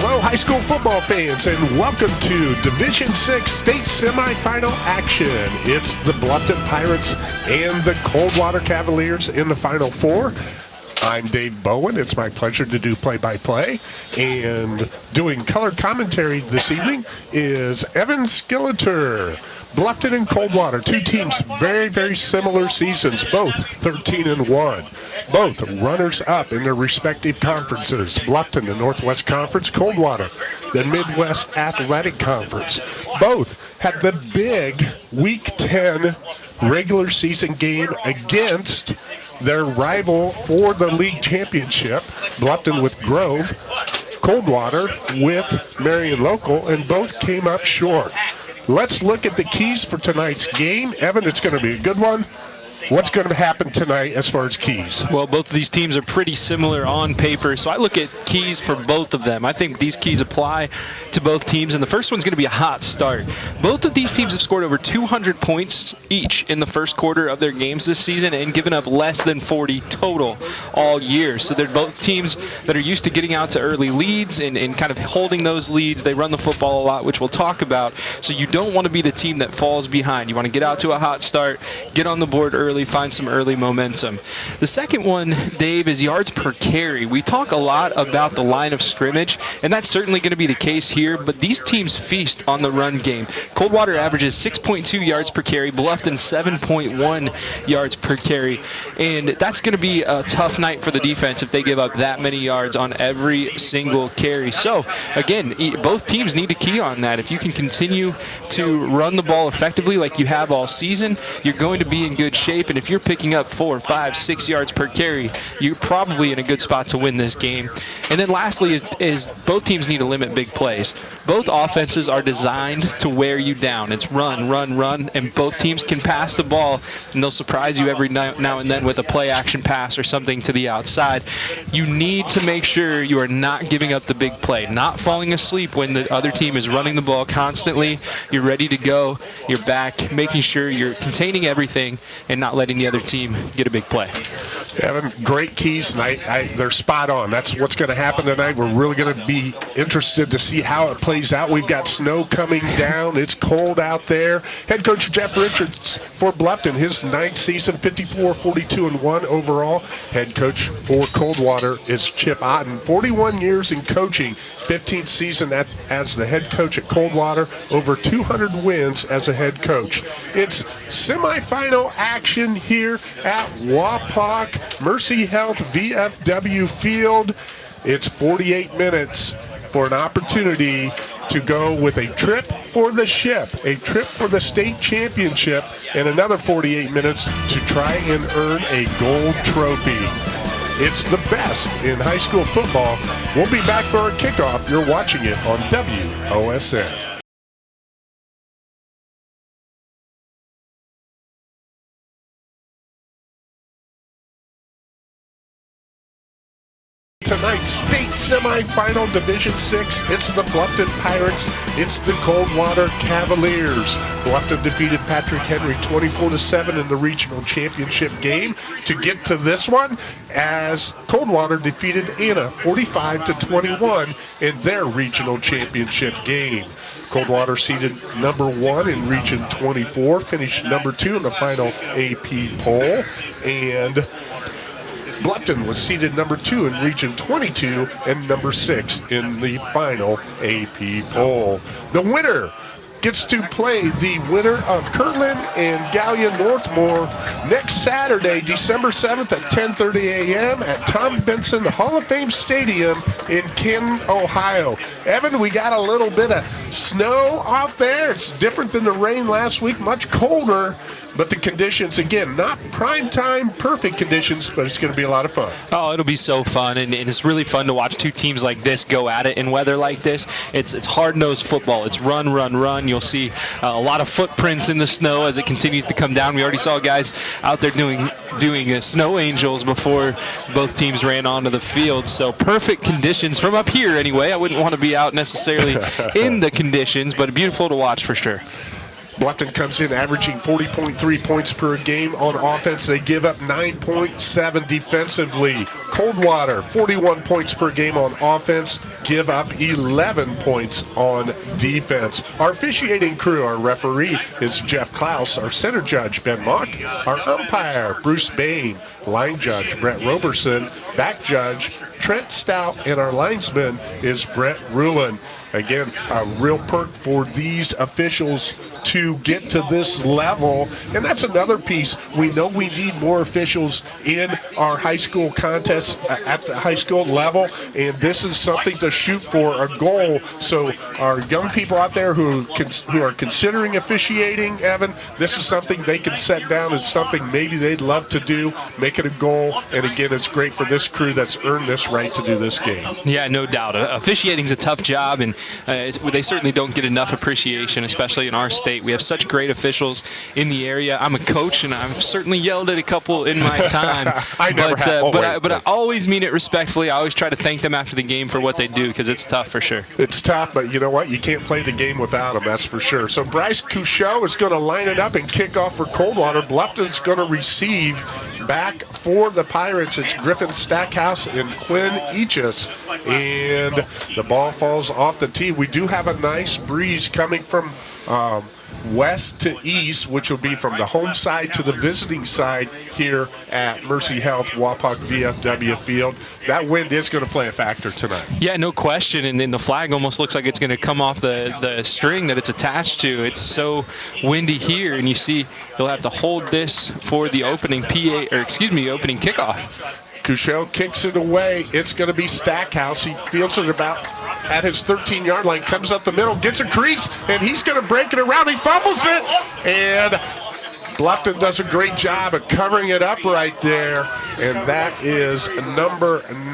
Hello, high school football fans, and welcome to Division VI state semifinal action. It's the Bluffton Pirates and the Coldwater Cavaliers in the Final Four. I'm Dave Bowen. It's my pleasure to do play-by-play. And doing color commentary this evening is Evan Skilleter. Bluffton and Coldwater, two teams, very, very similar seasons, both 13-1. Both runners-up in their respective conferences. Bluffton, the Northwest Conference, Coldwater, the Midwest Athletic Conference. Both had the big Week 10 regular season game against their rival for the league championship, Bluffton with Grove, Coldwater with Marion Local, and both came up short. Let's look at the keys for tonight's game. Evan, it's going to be a good one. What's going to happen tonight as far as keys? Well, both of these teams are pretty similar on paper, so I look at keys for both of them. I think these keys apply to both teams, and the first one's going to be a hot start. Both of these teams have scored over 200 points each in the first quarter of their games this season and given up less than 40 total all year. So they're both teams that are used to getting out to early leads and kind of holding those leads. They run the football a lot, which we'll talk about. So you don't want to be the team that falls behind. You want to get out to a hot start, get on the board early, find some early momentum. The second one, Dave, is yards per carry. We talk a lot about the line of scrimmage, and that's certainly going to be the case here, but these teams feast on the run game. Coldwater averages 6.2 yards per carry, Bluffton 7.1 yards per carry, and that's going to be a tough night for the defense if they give up that many yards on every single carry. So, again, both teams need to key on that. If you can continue to run the ball effectively like you have all season, you're going to be in good shape. And if you're picking up 4, 5, 6 yards per carry, you're probably in a good spot to win this game. And then lastly is both teams need to limit big plays. Both offenses are designed to wear you down. It's run, run, run, and both teams can pass the ball, and they'll surprise you every now and then with a play-action pass or something to the outside. You need to make sure you are not giving up the big play, not falling asleep when the other team is running the ball constantly. You're ready to go. You're back, making sure you're containing everything and not letting the other team get a big play. Evan, great keys tonight. They're spot on. That's what's going to happen tonight. We're really going to be interested to see how it plays out. We've got snow coming down. It's cold out there. Head coach Jeff Richards for Bluffton, his 9th season, 54-42-1 overall. Head coach for Coldwater is Chip Otten, 41 years in coaching, 15th season as the head coach at Coldwater, over 200 wins as a head coach. It's semifinal action here at Wapak Mercy Health VFW Field. It's 48 minutes for an opportunity to go with a trip for the ship, a trip for the state championship, and another 48 minutes to try and earn a gold trophy. It's the best in high school football. We'll be back for our kickoff. You're watching it on WOSN. Tonight's state semifinal Division VI, it's the Bluffton Pirates, it's the Coldwater Cavaliers. Bluffton defeated Patrick Henry 24-7 in the regional championship game to get to this one, as Coldwater defeated Anna 45-21 in their regional championship game. Coldwater seeded number 1 in Region 24, finished number 2 in the final AP poll, and Bluffton was seeded number 2 in Region 22 and number 6 in the final AP poll. The winner gets to play the winner of Kirtland and Gallia Northmore next Saturday, December 7th at 10:30 a.m. at Tom Benson Hall of Fame Stadium in Canton, Ohio. Evan, we got a little bit of snow out there. It's different than the rain last week, much colder, but the conditions, again, not prime time, perfect conditions, but it's going to be a lot of fun. Oh, it'll be so fun, and it's really fun to watch two teams like this go at it in weather like this. It's hard-nosed football. It's run, run, run. You'll see a lot of footprints in the snow as it continues to come down. We already saw guys out there doing snow angels before both teams ran onto the field. So perfect conditions from up here anyway. I wouldn't want to be out necessarily in the conditions, but beautiful to watch for sure. Bluffton comes in averaging 40.3 points per game on offense. They give up 9.7 defensively. Coldwater, 41 points per game on offense, give up 11 points on defense. Our officiating crew, our referee is Jeff Klaus, our center judge, Ben Mock, our umpire, Bruce Bain, line judge, Brett Roberson, back judge, Trent Stout, and our linesman is Brett Rulin. Again, a real perk for these officials to get to this level. And that's another piece. We know we need more officials in our high school contests at the high school level. And this is something to shoot for, a goal. So our young people out there who are considering officiating, Evan, this is something they can set down as something maybe they'd love to do, make it a goal. And again, it's great for this crew that's earned this right to do this game. Yeah, no doubt. Officiating's a tough job, and they certainly don't get enough appreciation, especially in our state. We have such great officials in the area. I'm a coach, and I've certainly yelled at a couple in my time. But I always mean it respectfully. I always try to thank them after the game for what they do, because it's tough for sure. It's tough, but you know what? You can't play the game without them, that's for sure. So Bryce Couchot is going to line it up and kick off for Coldwater. Bluffton's going to receive back for the Pirates. It's Griffin Stackhouse and Quinn Eachus, and the ball falls off the tee. We do have a nice breeze coming from west to east, which will be from the home side to the visiting side here at Mercy Health Wapak VFW Field. That wind is going to play a factor tonight. Yeah, no question. And then the flag almost looks like it's going to come off the string that it's attached to. It's so windy here, and you see you'll have to hold this for the opening opening kickoff. Couchot kicks it away. It's going to be Stackhouse. He fields it about at his 13-yard line, comes up the middle, gets a crease, and he's going to break it around. He fumbles it, and Bluffton does a great job of covering it up right there, and that is number 9,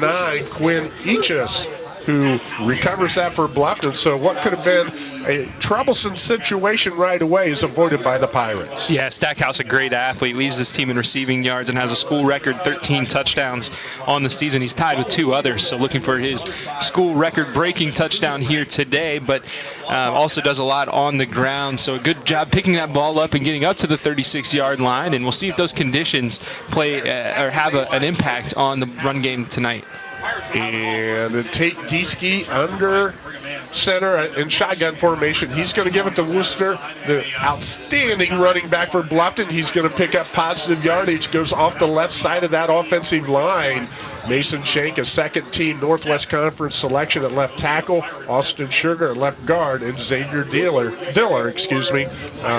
Quinn Eachus, who recovers that for Bluffton. So what could have been a troublesome situation right away is avoided by the Pirates. Yeah, Stackhouse, a great athlete, leads this team in receiving yards and has a school record 13 touchdowns on the season. He's tied with 2 others, so looking for his school record breaking touchdown here today, but also does a lot on the ground. So a good job picking that ball up and getting up to the 36-yard line, and we'll see if those conditions play or have an impact on the run game tonight. And Tate Gieske under center in shotgun formation. He's going to give it to Worcester, the outstanding running back for Bluffton. He's going to pick up positive yardage, goes off the left side of that offensive line. Mason Shank, a second-team Northwest Conference selection at left tackle. Austin Sugar at left guard, and Xavier Diller,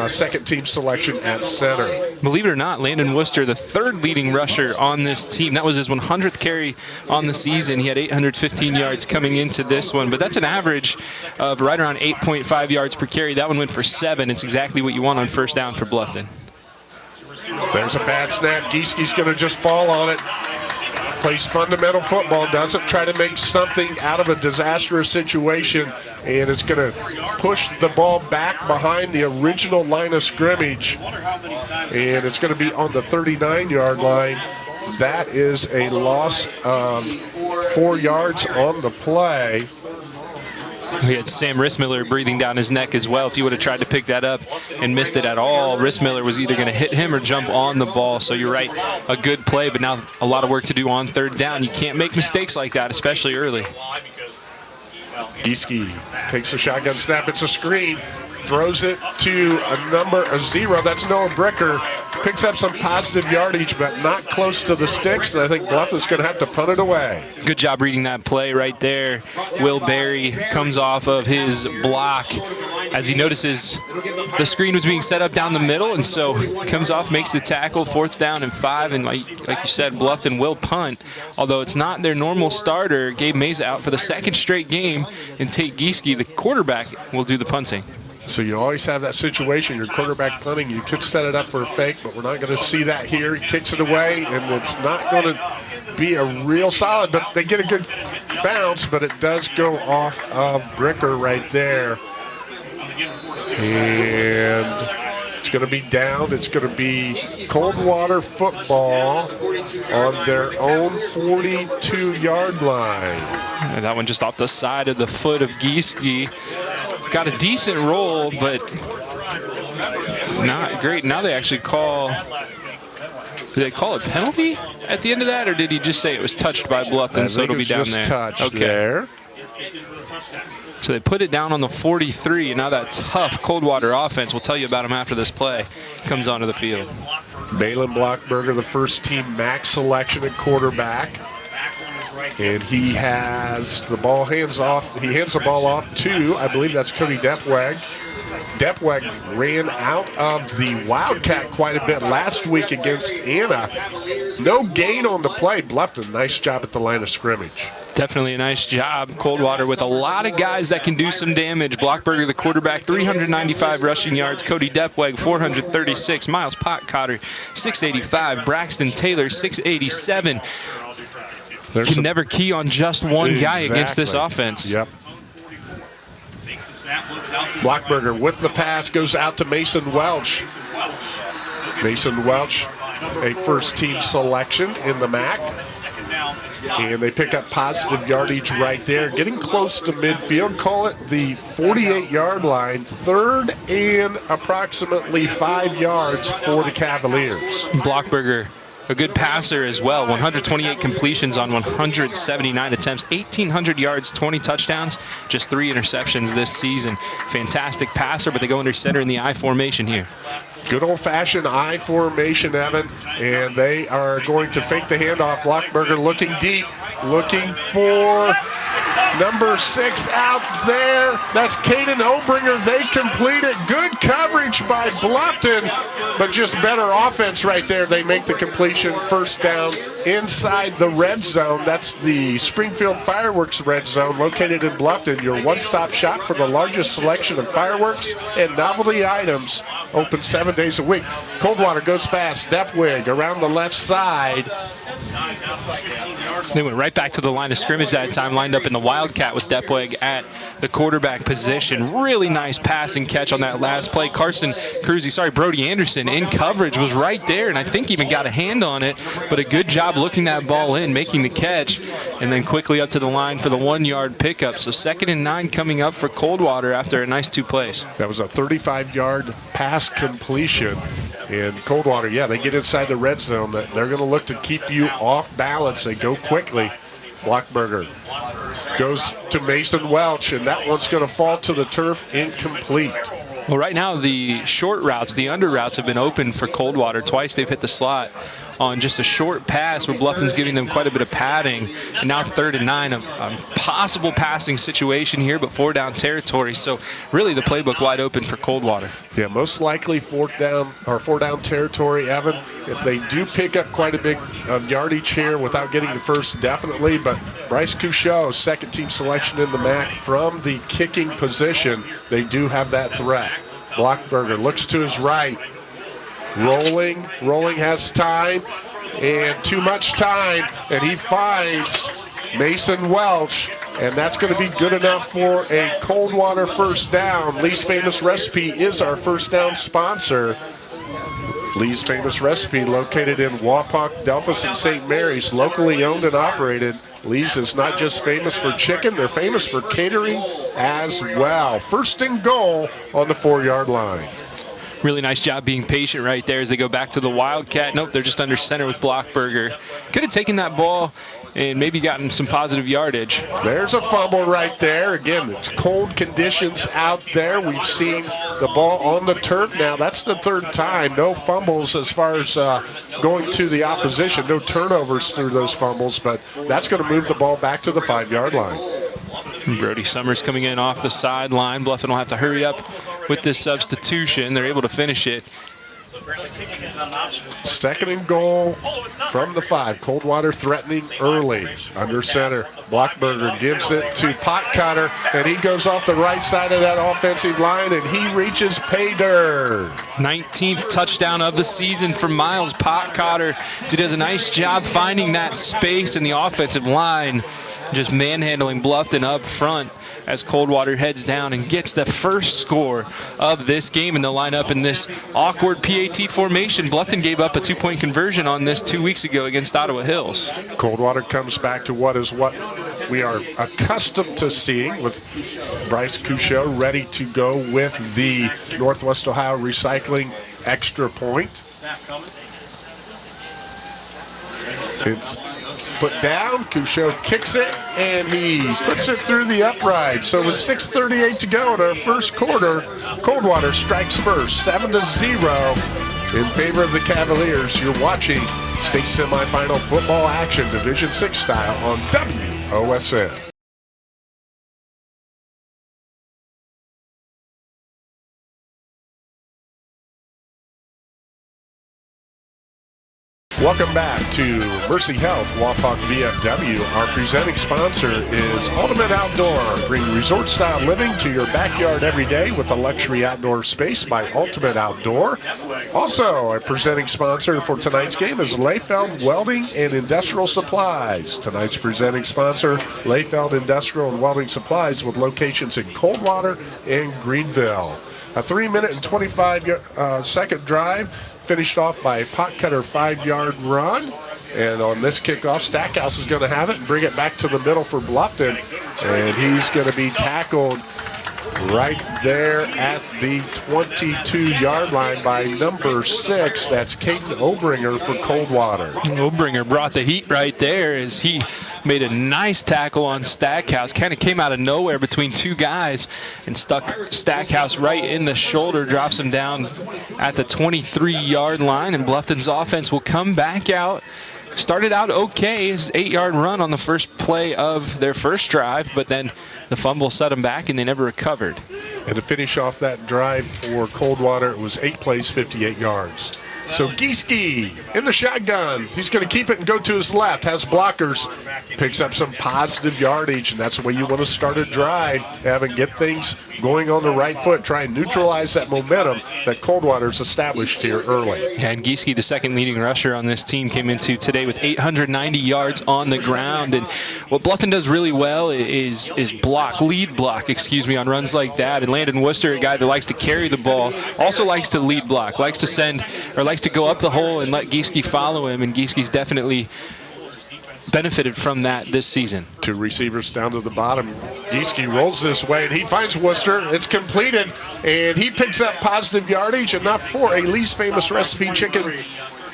second-team selection at center. Believe it or not, Landon Worcester, the 3rd leading rusher on this team. That was his 100th carry on the season. He had 815 yards coming into this one, but that's an average of right around 8.5 yards per carry. That one went for 7. It's exactly what you want on first down for Bluffton. There's a bad snap. Gieske's going to just fall on it. Plays fundamental football, doesn't try to make something out of a disastrous situation, and it's going to push the ball back behind the original line of scrimmage, and it's going to be on the 39-yard line. That is a loss of 4 yards on the play. We had Sam Rissmiller breathing down his neck as well. If he would have tried to pick that up and missed it at all, Rissmiller was either going to hit him or jump on the ball. So you're right, a good play, but now a lot of work to do on third down. You can't make mistakes like that, especially early. Gieske takes a shotgun snap. It's a screen. Throws it to a number 0. That's Noah Bricker. Picks up some positive yardage, but not close to the sticks, and I think Bluffton's going to have to punt it away. Good job reading that play right there. Will Berry comes off of his block as he notices the screen was being set up down the middle, and so comes off, makes the tackle, 4th down and 5, and like you said, Bluffton will punt, although it's not their normal starter. Gabe Meza out for the 2nd straight game, and Tate Gieske, the quarterback, will do the punting. So you always have that situation, your quarterback punting, you could set it up for a fake, but we're not going to see that here. He kicks it away, and it's not going to be a real solid, but they get a good bounce, but it does go off of Bricker right there. And it's going to be down. It's going to be Coldwater football on their own 42-yard line. And that one just off the side of the foot of Gieske. Got a decent roll, but Not great. Now they actually call. Did they call a penalty at the end of that, or did he just say it was touched by Bluffton, so it'll be down there? Touched there. So they put it down on the 43, and now that tough Coldwater offense, we'll tell you about him after this play, comes onto the field. Balin Blockberger, the first team MAC selection at quarterback. And he has the ball hands off. He hands the ball off to, I believe that's Cody Depweg. Depweg ran out of the Wildcat quite a bit last week against Anna. No gain on the play. Bluffton, nice job at the line of scrimmage. Definitely a nice job. Coldwater with a lot of guys that can do some damage. Blockberger, the quarterback, 395 rushing yards. Cody Depweg, 436. Miles Potcotter, 685. Braxton Taylor, 687. You can never key on just one guy against this offense. Yep. Blockberger with the pass goes out to Mason Welch. Mason Welch, a first-team selection in the MAC. And they pick up positive yardage right there. Getting close to midfield. Call it the 48-yard line. 3rd and approximately 5 yards for the Cavaliers. Blockberger, a good passer as well. 128 completions on 179 attempts, 1,800 yards, 20 touchdowns, just 3 interceptions this season. Fantastic passer, but they go under center in the I formation here. Good old-fashioned I formation, Evan, and they are going to fake the handoff. Blockberger looking deep, looking for number 6 out there. That's Caden Obringer. They complete it. Good coverage by Bluffton, but just better offense right there. They make the completion, first down inside the red zone. That's the Springfield Fireworks red zone located in Bluffton. Your one-stop shop for the largest selection of fireworks and novelty items. Open 7 days a week. Coldwater goes fast. Depwig around the left side. They went right back to the line of scrimmage that time, lined up in the Wildcat with Depwig at the quarterback position. Really nice passing catch on that last play. Brody Anderson in coverage was right there, and I think even got a hand on it, but a good job looking that ball in, making the catch, and then quickly up to the line for the 1-yard pickup. So 2nd and 9 coming up for Coldwater after a nice 2 plays. That was a 35-yard pass completion. And Coldwater, yeah, they get inside the red zone. They're going to look to keep you off balance. They go quickly. Blockberger goes to Mason Welch, and that one's going to fall to the turf, incomplete. Well, right now the short routes, the under routes have been open for Coldwater. Twice they've hit the slot on just a short pass where Bluffton's giving them quite a bit of padding. And now 3rd and 9, a possible passing situation here, but 4-down territory. So really the playbook wide open for Coldwater. Yeah, most likely 4-down territory, Evan. If they do pick up quite a bit of yardage here without getting the first, definitely. But Bryce Couchot, 2nd-team selection in the MAC from the kicking position, they do have that threat. Blockberger looks to his right. Rolling has time, and too much time, and he finds Mason Welch, and that's going to be good enough for a Coldwater first down. Lee's Famous Recipe is our first down sponsor. Lee's Famous Recipe, located in Wapak, Delphus, and St. Mary's, locally owned and operated. Lee's is not just famous for chicken, they're famous for catering as well. 1st and goal on the 4-yard line. Really nice job being patient right there as they go back to the Wildcat. Nope, they're just under center with Blockberger. Could have taken that ball and maybe gotten some positive yardage. There's a fumble right there. Again, it's cold conditions out there. We've seen the ball on the turf now. That's the 3rd time. No fumbles as far as going to the opposition. No turnovers through those fumbles, but that's going to move the ball back to the 5-yard line. Brody Summers coming in off the sideline. Bluffton will have to hurry up with this substitution. They're able to finish it. 2nd and goal from the 5. Coldwater threatening early. Under center. Blockberger gives it to Potcotter, and he goes off the right side of that offensive line, and he reaches pay dirt. 19th touchdown of the season for Miles Potcotter. He does a nice job finding that space in the offensive line just manhandling Bluffton up front as Coldwater heads down and gets the first score of this game. And they'll line up in this awkward PAT formation. Bluffton gave up a 2-point conversion on this 2 weeks ago against Ottawa Hills. Coldwater comes back to what we are accustomed to seeing, with Bryce Couchot ready to go with the Northwest Ohio Recycling extra point. It's put down, Couchot kicks it, and he puts it through the upright. So with 6:38 to go in our first quarter, Coldwater strikes first, 7-0 in favor of the Cavaliers. You're watching state semifinal football action, Division VI style on WOSN. Welcome back to Mercy Health Wapak VFW. Our presenting sponsor is Ultimate Outdoor. Bring resort-style living to your backyard every day with a luxury outdoor space by Ultimate Outdoor. Also, a presenting sponsor for tonight's game is Layfeld Welding and Industrial Supplies. Tonight's presenting sponsor, Layfeld Industrial and Welding Supplies, with locations in Coldwater and Greenville. A 3-minute and 25-second drive, finished off by a pot cutter 5-yard run. And on this kickoff, Stackhouse is going to have it and bring it back to the middle for Bluffton. And he's going to be tackled right there at the 22-yard line by number 6. That's Caden Obringer for Coldwater. Obringer brought the heat right there as he made a nice tackle on Stackhouse. Kind of came out of nowhere between two guys and stuck Stackhouse right in the shoulder, drops him down at the 23-yard line. And Bluffton's offense will come back out. Started out okay, his 8-yard run on the first play of their first drive, but then the fumble set them back and they never recovered. And to finish off that drive for Coldwater, it was 8 plays, 58 yards. So Gieske in the shotgun. He's going to keep it and go to his left. Has blockers. Picks up some positive yardage, and that's the way you want to start a drive. Have and get things going on the right foot. Try and neutralize that momentum that Coldwater's established here early. Yeah, and Gieske, the second leading rusher on this team, came into today with 890 yards on the ground. And what Bluffton does really well is lead block, on runs like that. And Landon Worcester, a guy that likes to carry the ball, also likes to lead block, likes to go up the hole and let Gieske follow him. And Gieske's definitely benefited from that this season. 2 receivers down to the bottom. Gieske rolls this way, and he finds Worcester. It's completed, and he picks up positive yardage, enough for a Lee's Famous Recipe Chicken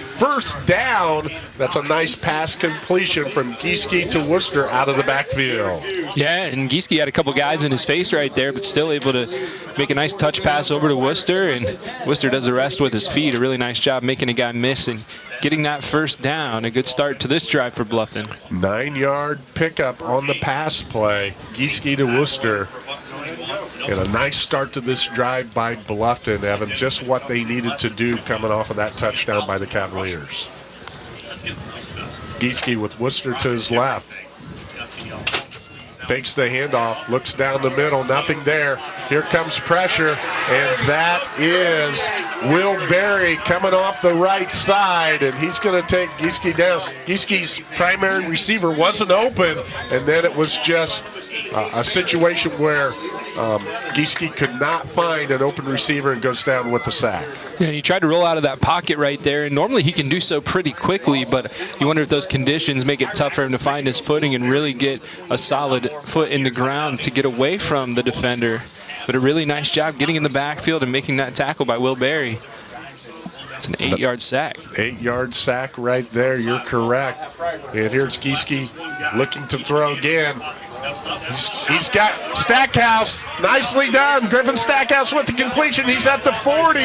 first down. That's a nice pass completion from Gieske to Worcester out of the backfield. Yeah, and Gieske had a couple guys in his face right there, but still able to make a nice touch pass over to Worcester, and Worcester does the rest with his feet. A really nice job making a guy miss and getting that first down. A good start to this drive for Bluffton. 9-yard pickup on the pass play. Gieske to Worcester. And a nice start to this drive by Bluffton, Evan. Just what they needed to do coming off of that touchdown by the Cavaliers. Gieske with Worcester to his left. Fakes the handoff, looks down the middle, nothing there. Here comes pressure, and that is Will Berry coming off the right side, and he's going to take Gieske down. Gieske's primary receiver wasn't open, and then it was just a situation where Gieske could not find an open receiver and goes down with the sack. Yeah, he tried to roll out of that pocket right there, and normally he can do so pretty quickly, but you wonder if those conditions make it tough for him to find his footing and really get a solid foot in the ground to get away from the defender. But a really nice job getting in the backfield and making that tackle by Will Berry. It's an 8-yard sack. 8-yard sack right there, you're correct. And here's Gieske looking to throw again. He's got Stackhouse. Nicely done. Griffin Stackhouse with the completion. He's at the 40,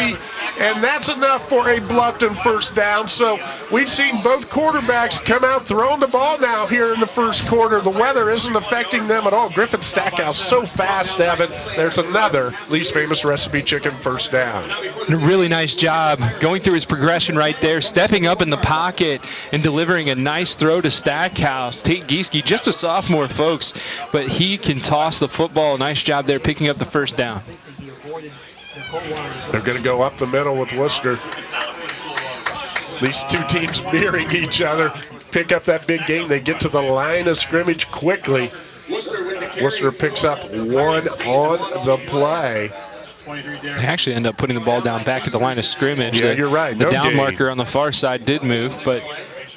and that's enough for a Bluffton first down. So we've seen both quarterbacks come out throwing the ball now here in the first quarter. The weather isn't affecting them at all. Griffin Stackhouse so fast, Evan. There's another Lee's Famous Recipe Chicken first down. A really nice job going through his progression right there, stepping up in the pocket and delivering a nice throw to Stackhouse. Tate Gieske, just a sophomore, folks, but he can toss the football. Nice job there picking up the first down. They're going to go up the middle with Worcester. These two teams mirroring each other. pick up that big gain. They get to the line of scrimmage quickly. Worcester picks up 1 on the play. They actually end up putting the ball down back at the line of scrimmage. Yeah, you're right. The No down gain. marker on the far side did move, but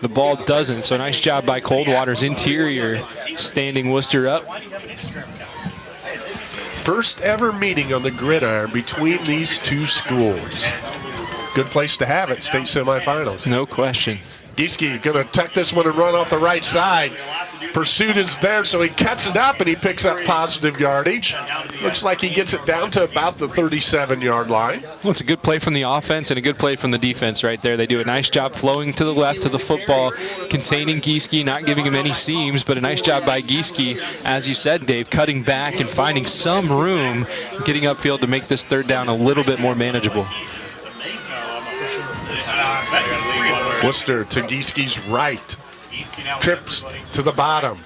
the ball doesn't. So nice job by Coldwater's interior, standing Worcester up. First ever meeting on the gridiron between these two schools. Good place to have it, state semifinals. No question. Gieske going to tuck this one and run off the right side. Pursuit is there, so he cuts it up and he picks up positive yardage. Looks like he gets it down to about the 37-yard line. Well, it's a good play from the offense and a good play from the defense right there. They do a nice job flowing to the left to the football, containing Gieske, not giving him any seams, but a nice job by Gieske, as you said, Dave, cutting back and finding some room, getting upfield to make this third down a little bit more manageable. Worcester to Gieske's right. Trips to the bottom.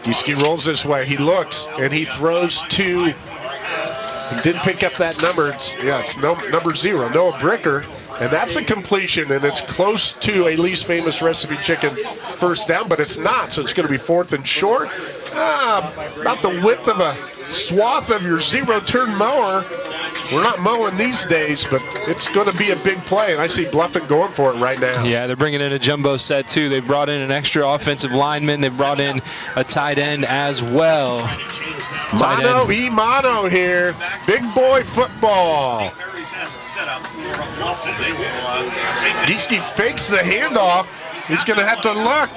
Gieske rolls this way. He looks and he throws to. He didn't pick up that number. It's number 0, Noah Bricker. And that's a completion, and it's close to a least famous recipe chicken first down, but it's not, so it's going to be 4th and short. About the width of a swath of your zero-turn mower. We're not mowing these days, but it's going to be a big play, and I see Bluffton going for it right now. Yeah, they're bringing in a jumbo set, too. They brought in an extra offensive lineman. They brought in a tight end as well. Mano here. Big boy football. Gieske fakes the handoff. He's going to have to look.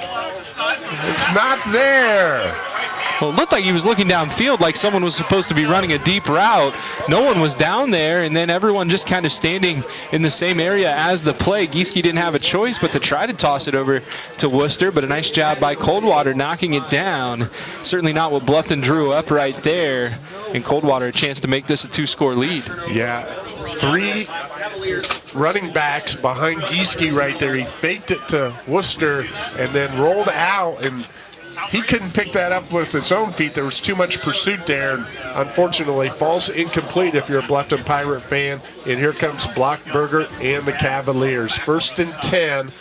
It's not there. Well, it looked like he was looking downfield like someone was supposed to be running a deep route. No one was down there, and then everyone just kind of standing in the same area as the play. Gieske didn't have a choice but to try to toss it over to Worcester, but a nice job by Coldwater knocking it down. Certainly not what Bluffton drew up right there, and Coldwater a chance to make this a 2-score lead. Yeah, 3 running backs behind Gieske right there. He faked it to Worcester and then rolled out, and he couldn't pick that up with his own feet. There was too much pursuit there, and unfortunately falls incomplete if you're a Bluffton Pirate fan. And here comes Blockberger and the Cavaliers. 1st and 10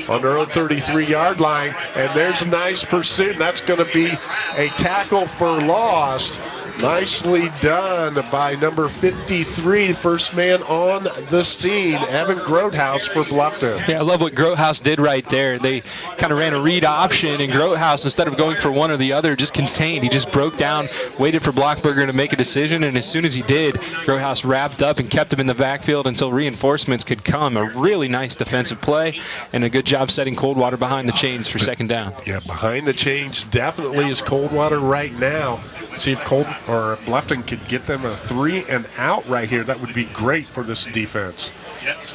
on their own 33-yard line, and there's a nice pursuit, and that's going to be a tackle for loss. Nicely done by number 53, first man on the scene, Evan Grothaus for Bluffton. Yeah, I love what Grothaus did right there. They kind of ran a read option, and Grothaus, instead of going for one or the other, just contained. He just broke down, waited for Blockberger to make a decision, and as soon as he did, Grothaus wrapped up and kept him in the backfield until reinforcements could come. A really nice defensive play, and a good job setting Coldwater behind the chains for 2nd down. Yeah, behind the chains definitely is Coldwater right now. See if Bluffton could get them a 3 and out right here. That would be great for this defense.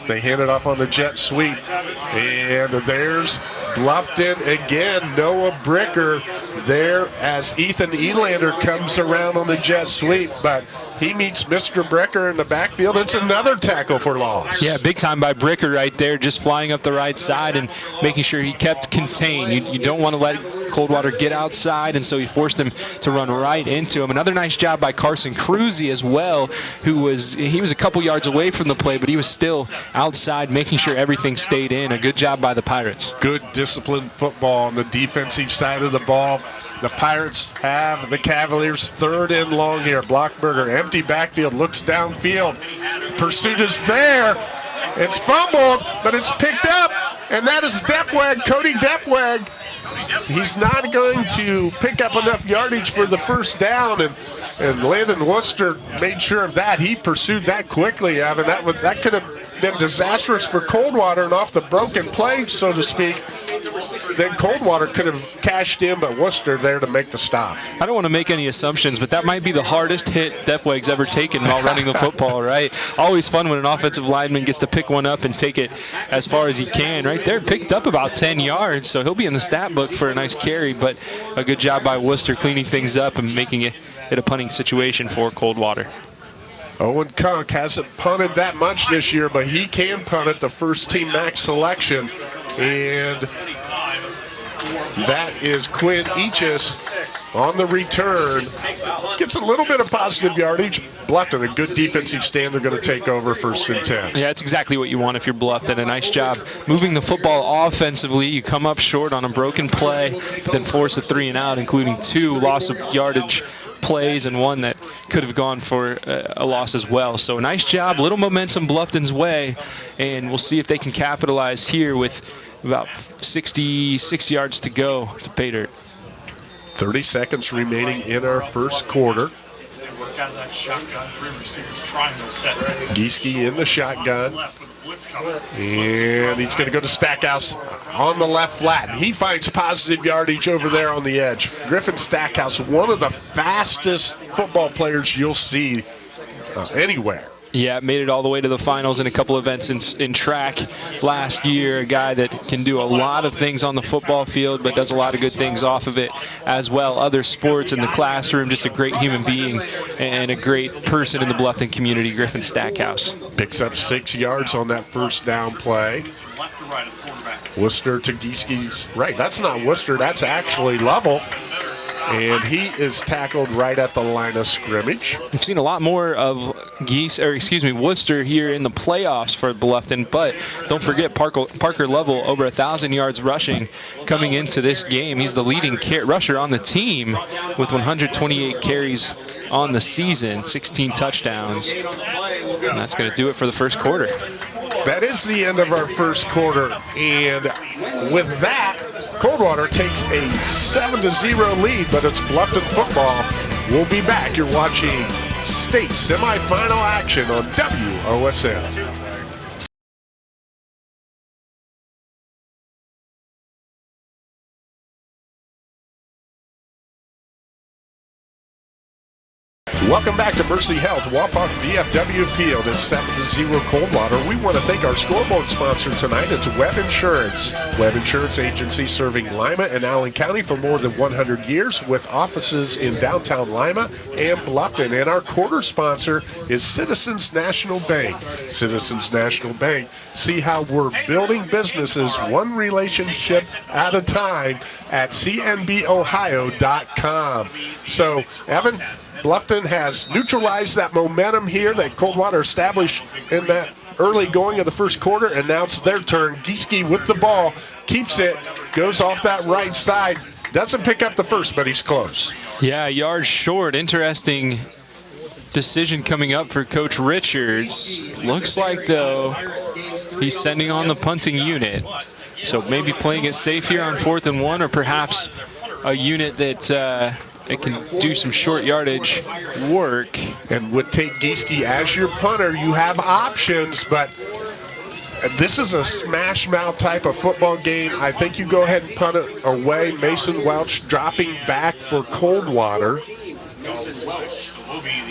They hand it off on the jet sweep, and there's Bluffton again. Noah Bricker there as Ethan Elander comes around on the jet sweep, but he meets Mr. Bricker in the backfield. It's another tackle for loss. Yeah, big time by Bricker right there, just flying up the right side and making sure he kept contained. You don't want to let Coldwater get outside, and so he forced him to run right into him. Another nice job by Carson Cruzy as well, he was a couple yards away from the play, but he was still outside making sure everything stayed in. A good job by the Pirates. Good disciplined football on the defensive side of the ball. The Pirates have the Cavaliers 3rd and long here. Blockberger, empty backfield, looks downfield. Pursuit is there. It's fumbled, but it's picked up, and that is Depweg, Cody Depweg. He's not going to pick up enough yardage for the first down, and Landon Worcester made sure of that. He pursued that quickly, Evan. That could have been disastrous for Coldwater, and off the broken play, so to speak, then Coldwater could have cashed in, but Worcester there to make the stop. I don't want to make any assumptions, but that might be the hardest hit Depweg's ever taken while running the football, right? Always fun when an offensive lineman gets to pick one up and take it as far as he can. Right there, picked up about 10 yards, so he'll be in the stat book for a nice carry, but a good job by Worcester cleaning things up and making it a punting situation for Coldwater. Owen Conk hasn't punted that much this year, but he can punt at the first team max selection. And That is Quinn Eachus on the return. Gets a little bit of positive yardage. Bluffton, a good defensive stand. They're going to take over 1st and 10. Yeah, that's exactly what you want if you're Bluffton. A nice job moving the football offensively. You come up short on a broken play, but then force a 3 and out, including 2 loss of yardage plays and 1 that could have gone for a loss as well. So a nice job, little momentum Bluffton's way, and we'll see if they can capitalize here with about 66 yards to go to pay dirt. 30 seconds remaining in our first quarter. Gieske in the shotgun. And he's going to go to Stackhouse on the left flat. He finds positive yardage over there on the edge. Griffin Stackhouse, one of the fastest football players you'll see anywhere. Yeah, made it all the way to the finals in a couple events in track last year. A guy that can do a lot of things on the football field, but does a lot of good things off of it as well. Other sports in the classroom, just a great human being and a great person in the Bluffton community, Griffin Stackhouse. Picks up 6 yards on that first down play. Worcester to Gieske's right. That's not Worcester, that's actually Lovell. And he is tackled right at the line of scrimmage. We've seen a lot more of Worcester here in the playoffs for Bluffton, but don't forget Parker Lovell, over 1,000 yards rushing coming into this game. He's the leading rusher on the team with 128 carries on the season, 16 touchdowns. And that's going to do it for the first quarter. That is the end of our first quarter, and with that, Coldwater takes a 7-0 lead, but it's Bluffton football. We'll be back. You're watching state semifinal action on WOSN. Welcome back to Mercy Health, Wapak VFW Field. It's 7-0 Coldwater. We want to thank our scoreboard sponsor tonight. It's Webb Insurance. Webb Insurance Agency serving Lima and Allen County for more than 100 years with offices in downtown Lima and Bluffton. And our quarter sponsor is Citizens National Bank. Citizens National Bank. See how we're building businesses one relationship at a time at cnbohio.com. So, Evan, Bluffton has neutralized that momentum here that Coldwater established in that early going of the first quarter, and now it's their turn. Gieske with the ball, keeps it, goes off that right side, doesn't pick up the first, but he's close. Yeah, yards short. Interesting decision coming up for Coach Richards. Looks like, though, he's sending on the punting unit. So maybe playing it safe here on 4th and 1, or perhaps a unit that it can do some short yardage work. And would take Gieske as your punter. You have options, but this is a smash mouth type of football game. I think you go ahead and punt it away. Mason Welch dropping back for Coldwater.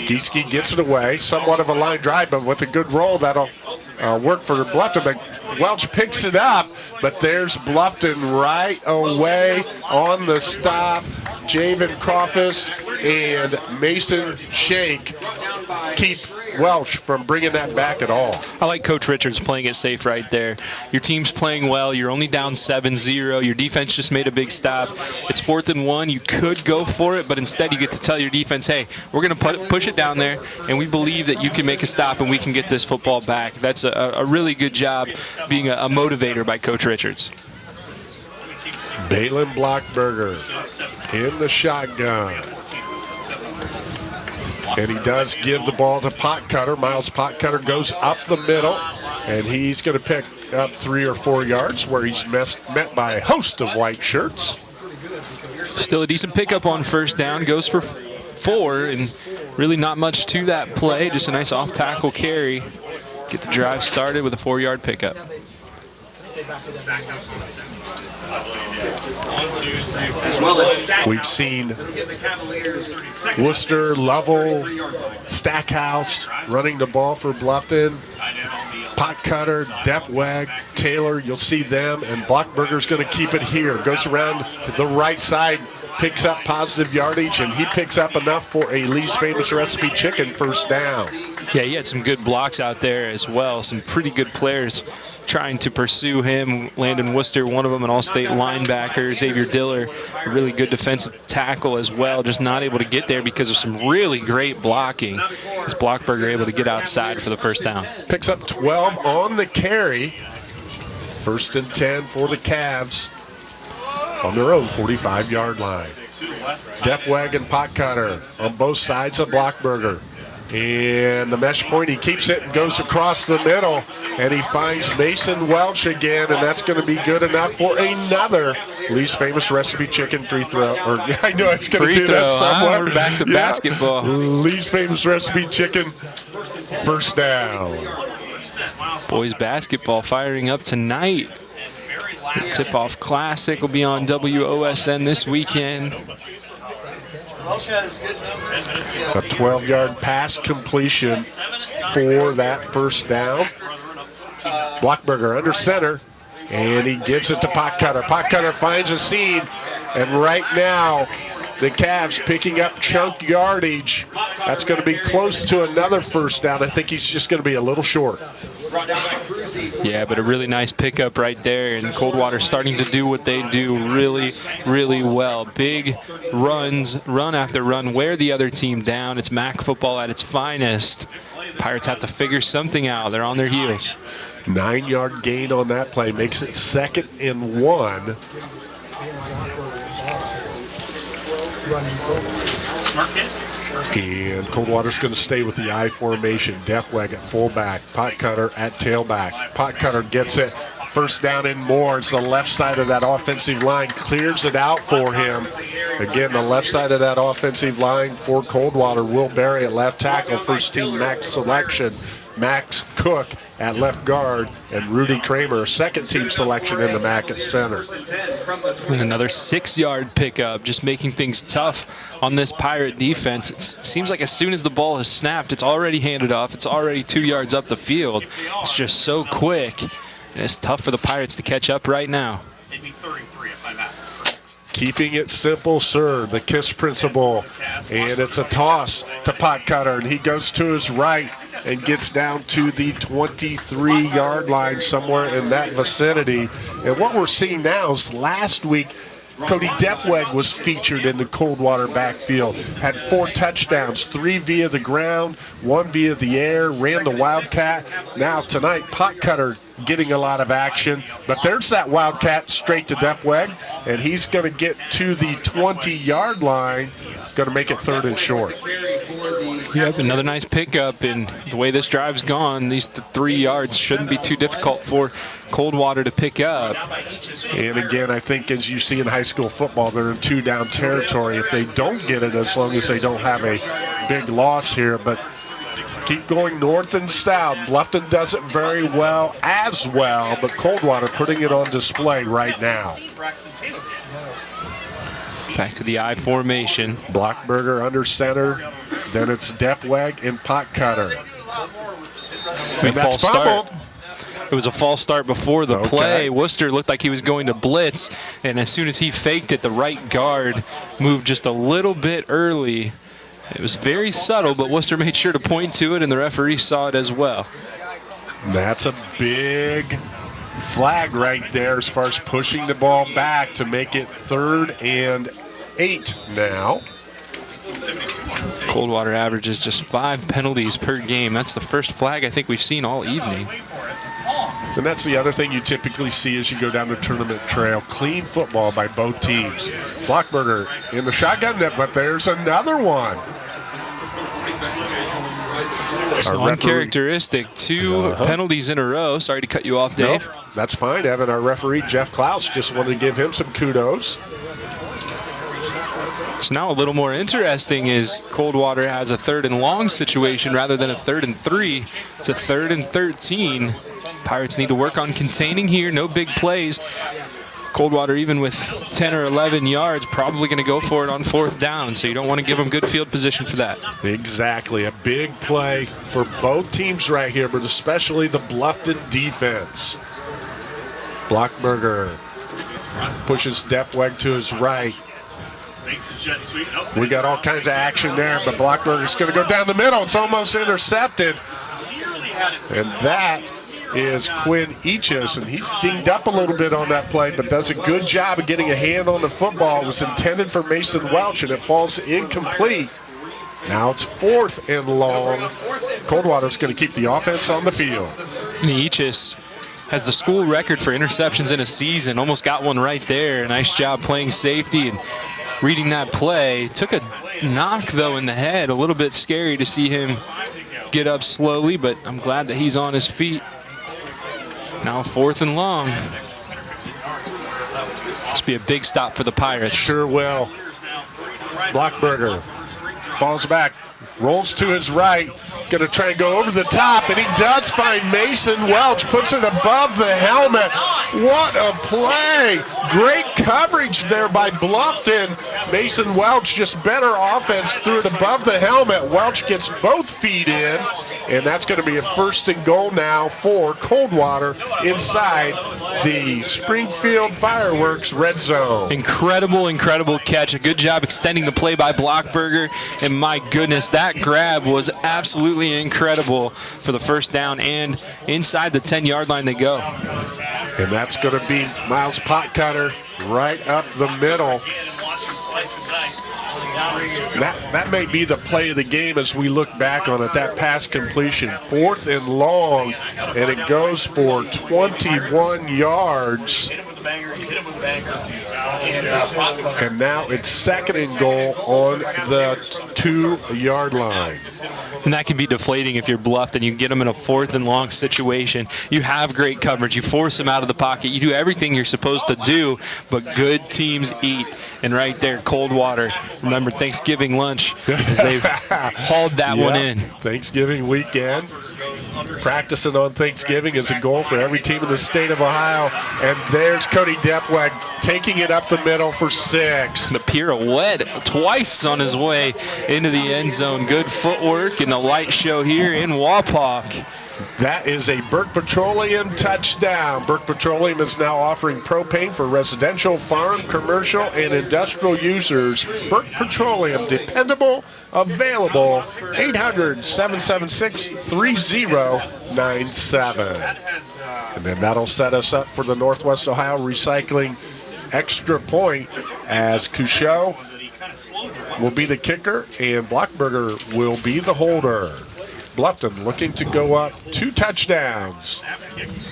Gieske gets it away. Somewhat of a line drive, but with a good roll, that'll work for Bluffton. But Welch picks it up, but there's Bluffton right away on the stop. Javen Crawfus and Mason Shank keep Welch from bringing that back at all. I like Coach Richards playing it safe right there. Your team's playing well. You're only down 7-0. Your defense just made a big stop. It's 4th and 1. You could go for it, but instead you get to tell your defense, hey, we're going to push it down there, and we believe that you can make a stop and we can get this football back. That's a really good job being a motivator by Coach Richards. Balin Blockberger in the shotgun. And he does give the ball to Potcutter. Miles Potcutter goes up the middle, and he's going to pick up 3 or 4 yards where he's met by a host of white shirts. Still a decent pickup on first down. Goes for 4, and really not much to that play. Just a nice off-tackle carry. Get the drive started with a 4-yard pickup. We've seen Worcester, Lovell, Stackhouse running the ball for Bluffton. Potcutter, Depwag, Taylor, you'll see them, and Blockberger's going to keep it here. Goes around the right side, picks up positive yardage, and he picks up enough for a Lee's Famous Recipe Chicken first down. Yeah, he had some good blocks out there as well. Some pretty good players trying to pursue him. Landon Worcester, one of them, an all-state linebacker. Xavier Diller, a really good defensive tackle as well, just not able to get there because of some really great blocking. As Blockberger able to get outside for the first down. Picks up 12 on the carry. 1st and 10 for the Cavs on their own 45-yard line. Depweg and Potcutter on both sides of Blockberger. And the mesh point, he keeps it and goes across the middle, and he finds Mason Welch again, and that's going to be good enough for another Lee's Famous Recipe Chicken free throw. Or I know it's going to do that somewhat. We're back to basketball. Lee's Famous Recipe Chicken, first down. Boys basketball firing up tonight. The Tip-Off Classic will be on WOSN this weekend. A 12-yard pass completion for that first down. Blockberger under center, and he gives it to Potcutter. Potcutter finds a seam, and right now the Cavs picking up chunk yardage. That's going to be close to another first down. I think he's just going to be a little short. Yeah, but a really nice pickup right there, and Coldwater starting to do what they do really, really well. Big runs, run after run, wear the other team down. It's MAC football at its finest. Pirates have to figure something out. They're on their heels. 9-yard gain on that play makes it 2nd and 1. And Coldwater's going to stay with the I formation. Depweg at fullback, Potcutter at tailback. Potcutter gets it, first down and more. It's the left side of that offensive line, clears it out for him. Again, the left side of that offensive line for Coldwater. Will Berry at left tackle, first team MAC selection. Max Cook at left guard, and Rudy Kramer, second team selection in the MAC at center. And another 6-yard pickup, just making things tough on this Pirate defense. It seems like as soon as the ball is snapped, it's already handed off. It's already 2 yards up the field. It's just so quick, and it's tough for the Pirates to catch up right now. Keeping it simple, sir, the KISS principle. And it's a toss to Potcutter, and he goes to his right and gets down to the 23-yard line, somewhere in that vicinity. And what we're seeing now is last week, Cody Depweg was featured in the Coldwater backfield, had 4 touchdowns, 3 via the ground, 1 via the air, ran the Wildcat. Now tonight, Potcutter getting a lot of action, but there's that Wildcat straight to Depweg, and he's going to get to the 20-yard line, going to make it 3rd and short. Yep, another nice pickup, and the way this drive's gone, these 3 yards shouldn't be too difficult for Coldwater to pick up. And again, I think as you see in high school football, they're in 2-down territory if they don't get it, as long as they don't have a big loss here. But keep going north and south. Bluffton does it very well as well, but Coldwater putting it on display right now. Back to the I formation. Blockberger under center. Then it's Depweg and Potcutter. And that's fumbled. It was a false start before the play. Worcester looked like he was going to blitz, and as soon as he faked it, the right guard moved just a little bit early. It was very subtle, but Worcester made sure to point to it, and the referee saw it as well. That's a big flag right there as far as pushing the ball back to make it 3rd and 8 now. Coldwater averages just 5 penalties per game. That's the first flag I think we've seen all evening. And that's the other thing you typically see as you go down the tournament trail. Clean football by both teams. Blockberger in the shotgun net, but there's another one. It's uncharacteristic. 2 penalties in a row. Sorry to cut you off, Dave. No, that's fine, Evan. Our referee, Jeff Klaus, just wanted to give him some kudos. So now a little more interesting is Coldwater has a 3rd and long situation rather than a 3rd and 3. It's a 3rd and 13. Pirates need to work on containing here. No big plays. Coldwater, even with 10 or 11 yards, probably going to go for it on 4th down, so you don't want to give them good field position for that. Exactly. A big play for both teams right here, but especially the Bluffton defense. Blockberger pushes Depweg to his right. We got all kinds of action there, but Blockberger's going to go down the middle. It's almost intercepted. And that is Quinn Eachus, and he's dinged up a little bit on that play, but does a good job of getting a hand on the football. It was intended for Mason Welch, and it falls incomplete. Now it's 4th and long. Coldwater's going to keep the offense on the field. And Eachus has the school record for interceptions in a season. Almost got one right there. Nice job playing safety and reading that play. Took a knock, though, in the head. A little bit scary to see him get up slowly, but I'm glad that he's on his feet. Now 4th and long. Must be a big stop for the Pirates. Sure will. Blockberger falls back, rolls to his right. Going to try and go over the top, and he does find Mason Welch, puts it above the helmet. What a play. Great coverage there by Bluffton. Mason Welch, just better offense, threw it above the helmet. Welch gets both feet in, and that's going to be a 1st and goal now for Coldwater inside the Springfield Fireworks red zone. Incredible, incredible catch. A good job extending the play by Blockberger, and my goodness, that grab was absolutely incredible for the 1st down, and inside the 10-yard line they go. And that's going to be Miles Potcutter right up the middle. That may be the play of the game as we look back on it, that pass completion. 4th and long, and it goes for 21 yards. And now it's 2nd and goal on the 2-yard line. And that can be deflating if you're Bluffed and you get them in a 4th and long situation. You have great coverage. You force them out of the pocket. You do everything you're supposed to do, but good teams eat. And right there, Coldwater. Remember Thanksgiving lunch as they hauled that one in. Thanksgiving weekend. Practicing on Thanksgiving is a goal for every team in the state of Ohio. And there's Cody Depwag taking it up the middle for 6. The pirouette twice on his way into the end zone. Good footwork and the light show here in Wapak. That is a Burke Petroleum touchdown. Burke Petroleum is now offering propane for residential, farm, commercial, and industrial users. Burke Petroleum, dependable, available, 800-776-3097. And then that'll set us up for the Northwest Ohio Recycling extra point as Couchot will be the kicker and Blockberger will be the holder. Bluffton looking to go up 2 touchdowns.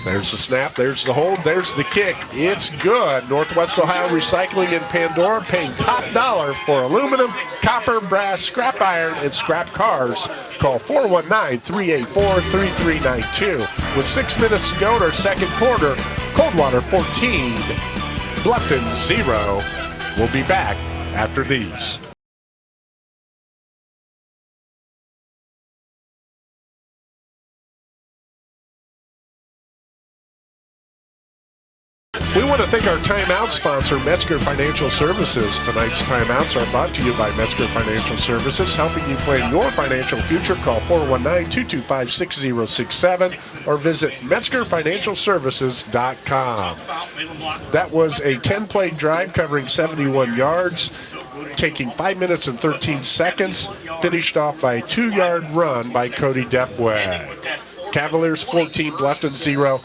There's the snap, there's the hold, there's the kick. It's good. Northwest Ohio Recycling in Pandora paying top dollar for aluminum, copper, brass, scrap iron, and scrap cars. Call 419-384-3392. With 6 minutes to go in our 2nd quarter, Coldwater 14, Bluffton 0. We'll be back after these. We want to thank our timeout sponsor, Metzger Financial Services. Tonight's timeouts are brought to you by Metzger Financial Services, helping you plan your financial future. Call 419-225-6067 or visit MetzgerFinancialServices.com. That was a 10-play drive covering 71 yards, taking 5 minutes and 13 seconds, finished off by a 2-yard run by Cody Depwag. Cavaliers 14, Bluffton 0.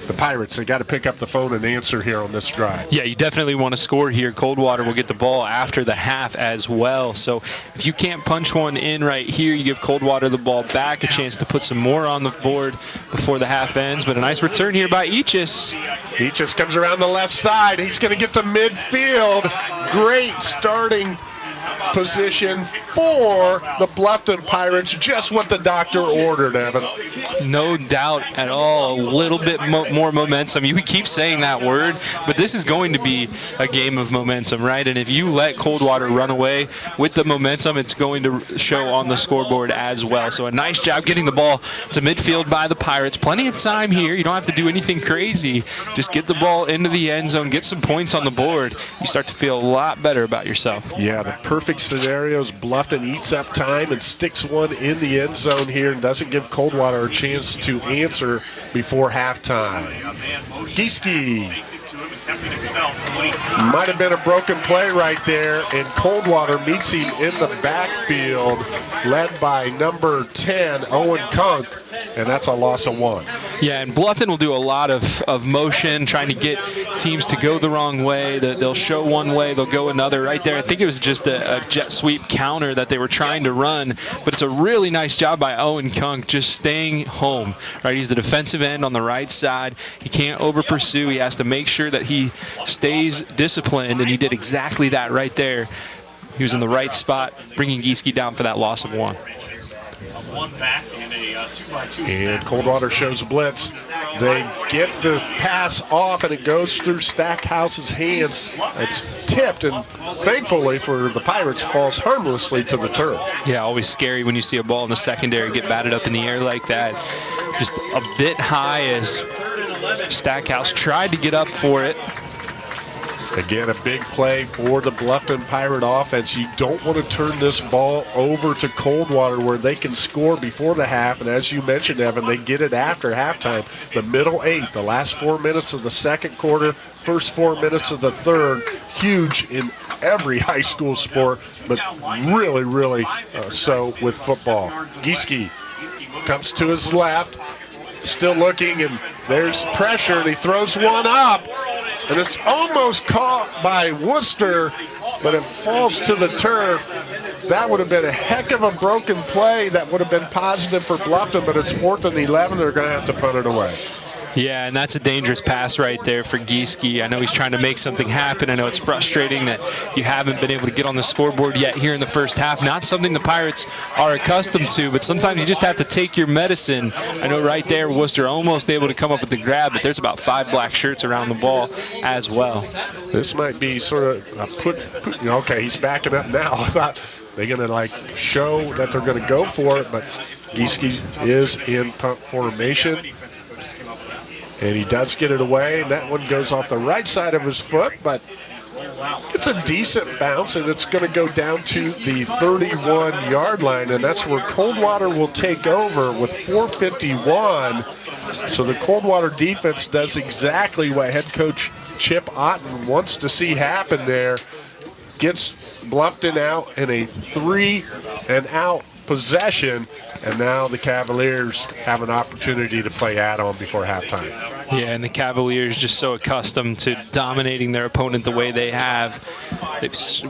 The Pirates, they got to pick up the phone and answer here on this drive. Yeah, you definitely want to score here. Coldwater will get the ball after the half as well. So if you can't punch one in right here, you give Coldwater the ball back, a chance to put some more on the board before the half ends. But a nice return here by Eachus. Eachus comes around the left side. He's going to get to midfield. Great starting position for the Bluffton Pirates, just what the doctor ordered, Evan. No doubt at all. A little bit more momentum. You keep saying that word, but this is going to be a game of momentum, right? And if you let Coldwater run away with the momentum, it's going to show on the scoreboard as well. So a nice job getting the ball to midfield by the Pirates. Plenty of time here. You don't have to do anything crazy. Just get the ball into the end zone, get some points on the board. You start to feel a lot better about yourself. Yeah, the perfect scenarios. Bluffton eats up time and sticks one in the end zone here and doesn't give Coldwater a chance to answer before halftime. Gieske might have been a broken play right there, and Coldwater meets him in the backfield, led by number 10, Owen Kunk. and that's a loss of 1. Yeah, and Bluffton will do a lot of motion, trying to get teams to go the wrong way. They'll show one way, they'll go another. Right there, I think it was just a jet sweep counter that they were trying to run, but it's a really nice job by Owen Kunk just staying home. Right, he's the defensive end on the right side. He can't over pursue. He has to make sure that he stays disciplined, and he did exactly that right there. He was in the right spot, bringing Gieske down for that loss of 1. And Coldwater shows a blitz. They get the pass off, and it goes through Stackhouse's hands. It's tipped, and thankfully for the Pirates, falls harmlessly to the turf. Yeah, always scary when you see a ball in the secondary get batted up in the air like that. Just a bit high as Stackhouse tried to get up for it. Again, a big play for the Bluffton Pirate offense. You don't want to turn this ball over to Coldwater where they can score before the half. And as you mentioned, Evan, they get it after halftime. The middle 8, the last 4 minutes of the second quarter, first 4 minutes of the third, huge in every high school sport, but really, really so with football. Gieske comes to his left, still looking, and there's pressure, and he throws one up. And it's almost caught by Worcester, but it falls to the turf. That would have been a heck of a broken play. That would have been positive for Bluffton, but it's 4th and 11. They're going to have to punt it away. Yeah, and that's a dangerous pass right there for Gieske. I know he's trying to make something happen. I know it's frustrating that you haven't been able to get on the scoreboard yet here in the first half. Not something the Pirates are accustomed to, but sometimes you just have to take your medicine. I know right there, Worcester almost able to come up with the grab, but there's about 5 black shirts around the ball as well. This might be sort of a okay, he's backing up now. I thought they're going to show that they're going to go for it, but Gieske is in punt formation. And he does get it away, and that one goes off the right side of his foot, but it's a decent bounce, and it's going to go down to the 31-yard line, and that's where Coldwater will take over with 4:51. So the Coldwater defense does exactly what head coach Chip Otten wants to see happen there. Gets Bluffton out in a 3-and-out possession, and now the Cavaliers have an opportunity to play add-on before halftime. Yeah, and the Cavaliers just so accustomed to dominating their opponent the way they have.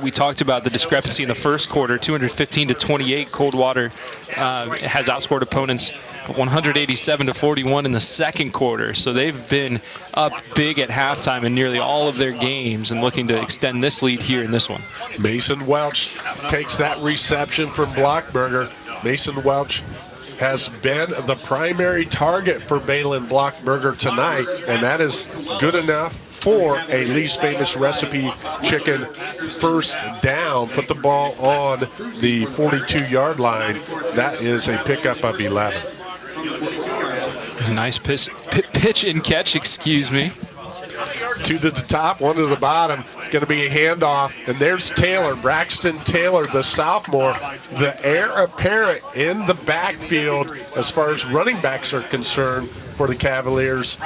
We talked about the discrepancy in the first quarter, 215-28. Coldwater has outscored opponents 187-41 in the second quarter. So they've been up big at halftime in nearly all of their games and looking to extend this lead here in this one. Mason Welch takes that reception from Blockberger. Mason Welch has been the primary target for Balin Blockberger tonight, and that is good enough for a Lee's Famous Recipe Chicken first down. Put the ball on the 42-yard line. That is a pickup of 11. Nice pitch and catch, excuse me. Two to the top, one to the bottom. It's going to be a handoff. And there's Taylor, Braxton Taylor, the sophomore, the heir apparent in the backfield as far as running backs are concerned for the Cavaliers,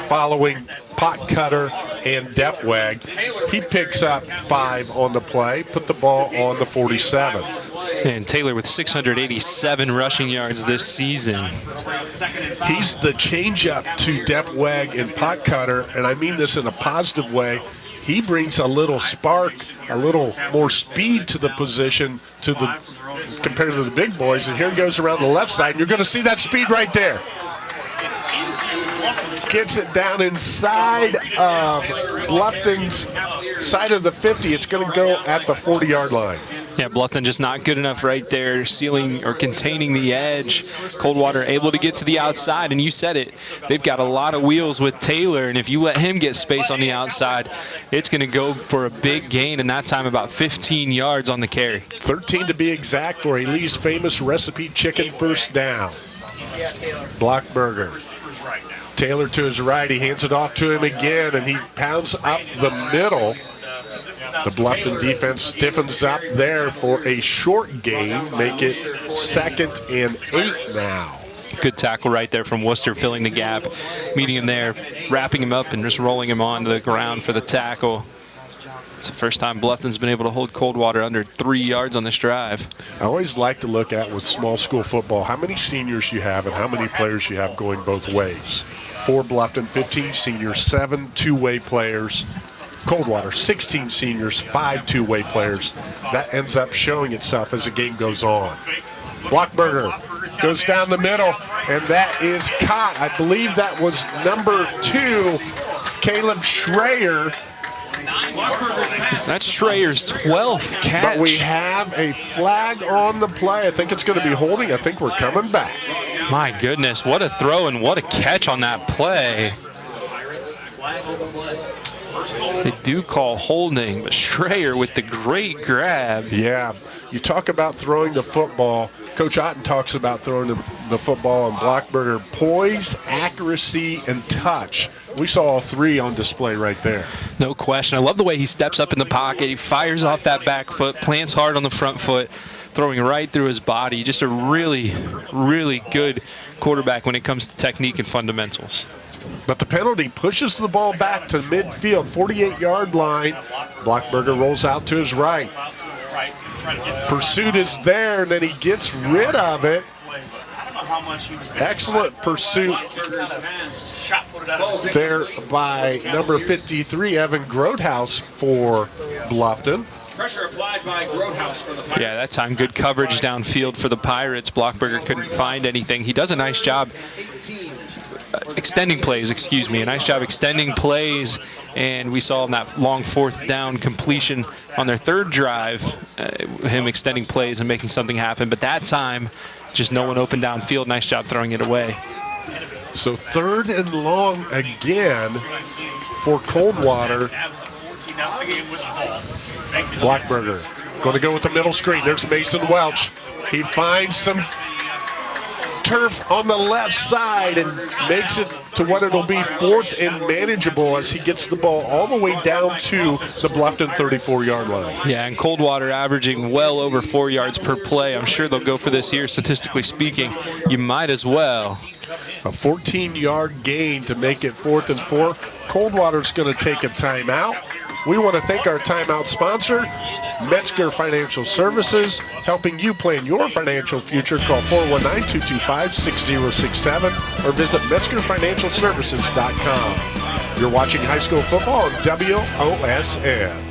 following Pot Cutter and Depwag. He picks up 5 on the play, put the ball on the 47. And Taylor with 687 rushing yards this season. He's the changeup to Depwag and Pot Cutter, and I mean this in a positive way. He brings a little spark, a little more speed to the position compared to the big boys. And here he goes around the left side, and you're going to see that speed right there. Gets it down inside of Bluffton's side of the 50. It's going to go at the 40-yard line. Yeah, Bluffton just not good enough right there, sealing or containing the edge. Coldwater able to get to the outside, and you said it. They've got a lot of wheels with Taylor, and if you let him get space on the outside, it's going to go for a big gain, and that time about 15 yards on the carry. 13 to be exact for a Lee's Famous Recipe Chicken first down. Blockberger. Taylor to his right. He hands it off to him again, and he pounds up the middle. The Bluffton defense stiffens up there for a short gain. Make it 2nd and 8 now. Good tackle right there from Worcester, filling the gap, meeting him there, wrapping him up, and just rolling him onto the ground for the tackle. It's the first time Bluffton's been able to hold Coldwater under 3 yards on this drive. I always like to look at with small school football how many seniors you have and how many players you have going both ways. For Bluffton, 15 seniors, 7 two-way players. Coldwater, 16 seniors, 5 two-way players. That ends up showing itself as the game goes on. Blockberger goes down the middle, and that is caught. I believe that was number 2, Caleb Schreier. That's Schreier's 12th catch. But we have a flag on the play. I think it's going to be holding. I think we're coming back. My goodness, what a throw and what a catch on that play. They do call holding, but Schreier with the great grab. Yeah, you talk about throwing the football. Coach Otten talks about throwing the football, and Blockberger, poise, accuracy, and touch. We saw all 3 on display right there. No question. I love the way he steps up in the pocket. He fires off that back foot, plants hard on the front foot, throwing right through his body. Just a really, really good quarterback when it comes to technique and fundamentals. But the penalty pushes the ball back to midfield, 48-yard line. Blockberger rolls out to his right. Pursuit is there, and then he gets rid of it. Excellent pursuit there by number 53, Evan Grothaus for Bluffton. Pressure applied by Grothaus for the Pirates. Yeah, that time good coverage downfield for the Pirates. Blockberger couldn't find anything. He does a nice job extending plays, a nice job extending plays, and we saw in that long 4th down completion on their 3rd drive, him extending plays and making something happen, but that time, just no one open downfield. Nice job throwing it away. So 3rd and long again for Coldwater. Blockberger going to go with the middle screen. There's Mason Welch. He finds some turf on the left side and makes it to what it'll be 4th and manageable as he gets the ball all the way down to the Bluffton 34-yard line. Yeah, and Coldwater averaging well over 4 yards per play. I'm sure they'll go for this here, statistically speaking. You might as well. A 14-yard gain to make it 4th and 4. Coldwater's going to take a timeout. We want to thank our timeout sponsor, Metzger Financial Services, helping you plan your financial future. Call 419-225-6067 or visit MetzgerFinancialServices.com. You're watching high school football on WOSN.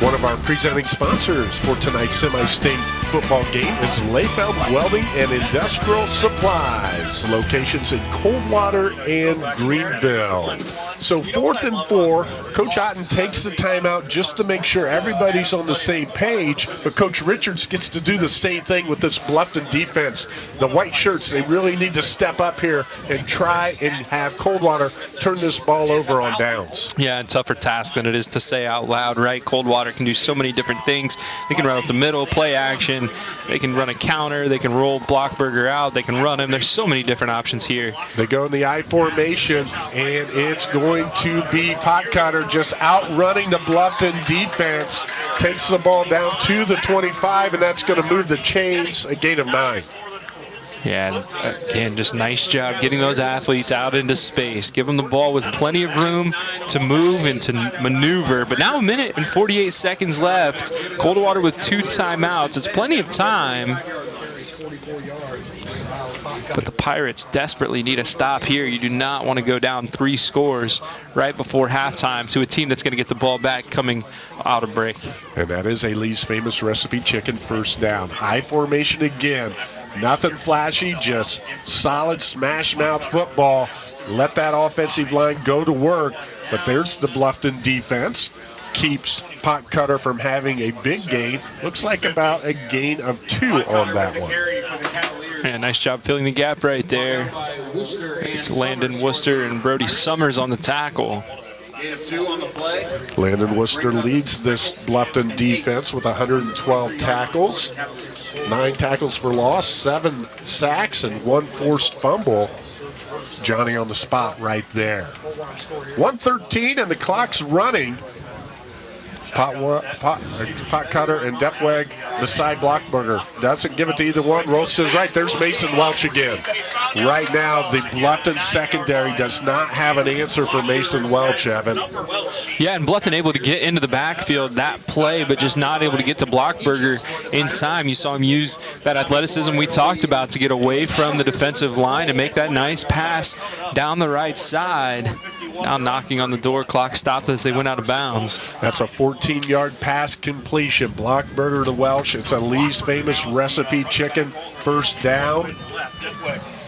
One of our presenting sponsors for tonight's semi-state football game is Layfeld Welding and Industrial Supplies, locations in Coldwater and Greenville. So 4th and 4, Coach Otten takes the timeout just to make sure everybody's on the same page, but Coach Richards gets to do the same thing with this Bluffton defense. The white shirts, they really need to step up here and try and have Coldwater turn this ball over on downs. Yeah, a tougher task than it is to say out loud, right? Coldwater can do so many different things. They can run up the middle, play action. They can run a counter. They can roll Blockberger out. They can run him. There's so many different options here. They go in the I formation, and it's going to be Pot Cutter just outrunning the Bluffton defense. Takes the ball down to the 25, and that's going to move the chains, a gain of 9. Yeah, again, just nice job getting those athletes out into space. Give them the ball with plenty of room to move and to maneuver. But now 1 minute and 48 seconds left. Coldwater with 2 timeouts. It's plenty of time. But the Pirates desperately need a stop here. You do not want to go down 3 scores right before halftime to a team that's going to get the ball back coming out of break. And that is a Lee's famous recipe chicken first down. I formation again. Nothing flashy, just solid smash mouth football. Let that offensive line go to work. But there's the Bluffton defense. Keeps Pot Cutter from having a big gain. Looks like about a gain of 2 on that one. Yeah, nice job filling the gap right there. It's Landon Worcester and Brody Summers on the tackle. Landon Worcester leads this Bluffton defense with 112 tackles. 9 tackles for loss, 7 sacks, and 1 forced fumble. Johnny on the spot right there. 1:13 and the clock's running. Pot Cutter and Depweg beside Blockberger. Doesn't give it to either one. Rolls to his right. There's Mason Welch again. Right now, the Bluffton secondary does not have an answer for Mason Welch, Evan. Yeah, and Bluffton able to get into the backfield that play, but just not able to get to Blockberger in time. You saw him use that athleticism we talked about to get away from the defensive line and make that nice pass down the right side. Now knocking on the door, clock stopped as they went out of bounds. That's a 14-yard pass completion. Blockberger to Welch. It's a Lee's famous recipe chicken first down.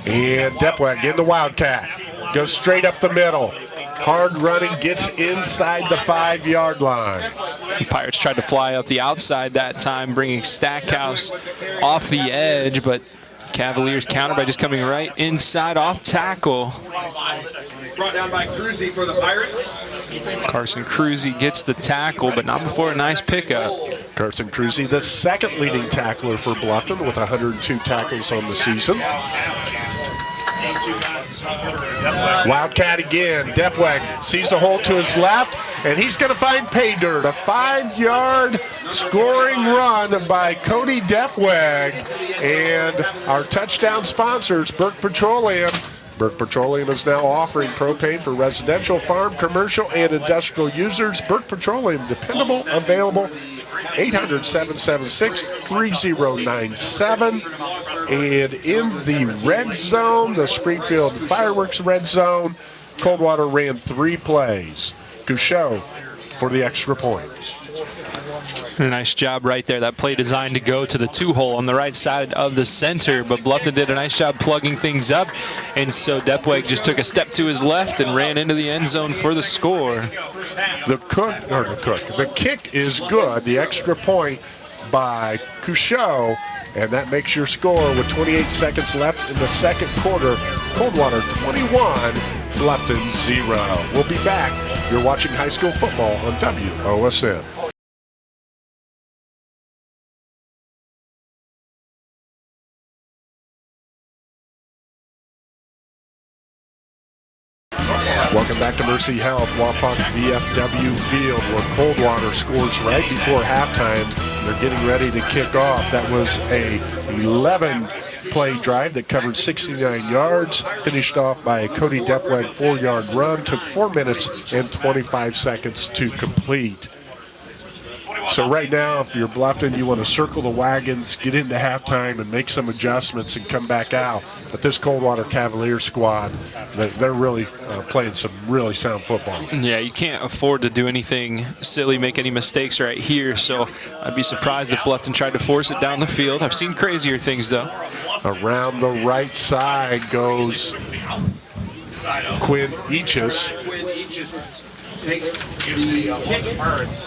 And Depweg in the Wildcat. Goes straight up the middle. Hard running, gets inside the 5-yard line. The Pirates tried to fly up the outside that time, bringing Stackhouse off the edge, but Cavaliers counter by just coming right inside off tackle. Brought down by Cruzy for the Pirates. Carson Cruzy gets the tackle, but not before a nice pickup. Carson Cruzy, the second leading tackler for Bluffton with 102 tackles on the season. Wildcat again. Depweg sees a hole to his left, and he's going to find pay dirt. A 5-yard scoring run by Cody Depweg. And our touchdown sponsors, Burke Petroleum. Burke Petroleum is now offering propane for residential, farm, commercial, and industrial users. Burke Petroleum, dependable, available. 800-776-3097. And in the red zone, the Springfield Fireworks red zone, Coldwater ran 3 plays. Gouchot for the extra point. A nice job right there. That play designed to go to the 2-hole on the right side of the center, but Bluffton did a nice job plugging things up, and so Depweg just took a step to his left and ran into the end zone for the score. The kick is good. The extra point by Gouchot, and that makes your score with 28 seconds left in the second quarter. Coldwater 21, Bluffton 0. We'll be back. You're watching high school football on WOSN. Welcome back to Mercy Health, Wapak VFW Field, where Coldwater scores right before halftime. They're getting ready to kick off. That was a 11-play drive that covered 69 yards, finished off by a Cody Depweg 4-yard run, took 4 minutes and 25 seconds to complete. So right now, if you're Bluffton, you want to circle the wagons, get into halftime, and make some adjustments and come back out. But this Coldwater Cavalier squad, they're really playing some really sound football. Yeah, you can't afford to do anything silly, make any mistakes right here. So I'd be surprised if Bluffton tried to force it down the field. I've seen crazier things, though. Around the right side goes Quinn Eachus.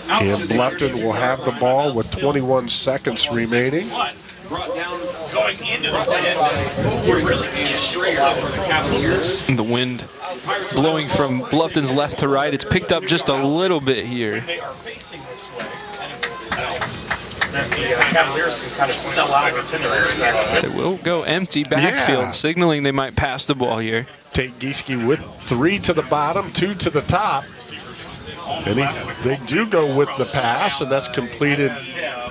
And Bluffton will have the ball with 21 seconds remaining. The wind blowing from Bluffton's left to right. It's picked up just a little bit here. The Cavaliers can kind of sell out. They will go empty backfield, signaling they might pass the ball here. Tate Gieske with 3 to the bottom, 2 to the top. And they do go with the pass, and that's completed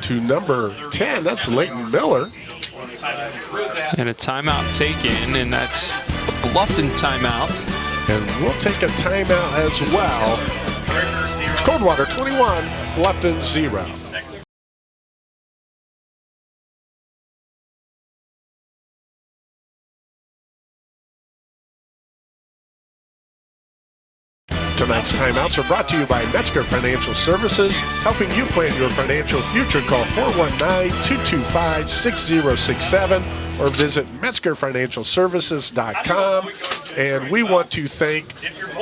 to number 10. That's Leighton Miller. And a timeout taken, and that's a Bluffton timeout. And we'll take a timeout as well. Coldwater 21, Bluffton 0. Tonight's timeouts are brought to you by Metzger Financial Services, helping you plan your financial future. Call 419-225-6067 or visit MetzgerFinancialServices.com. And we want to thank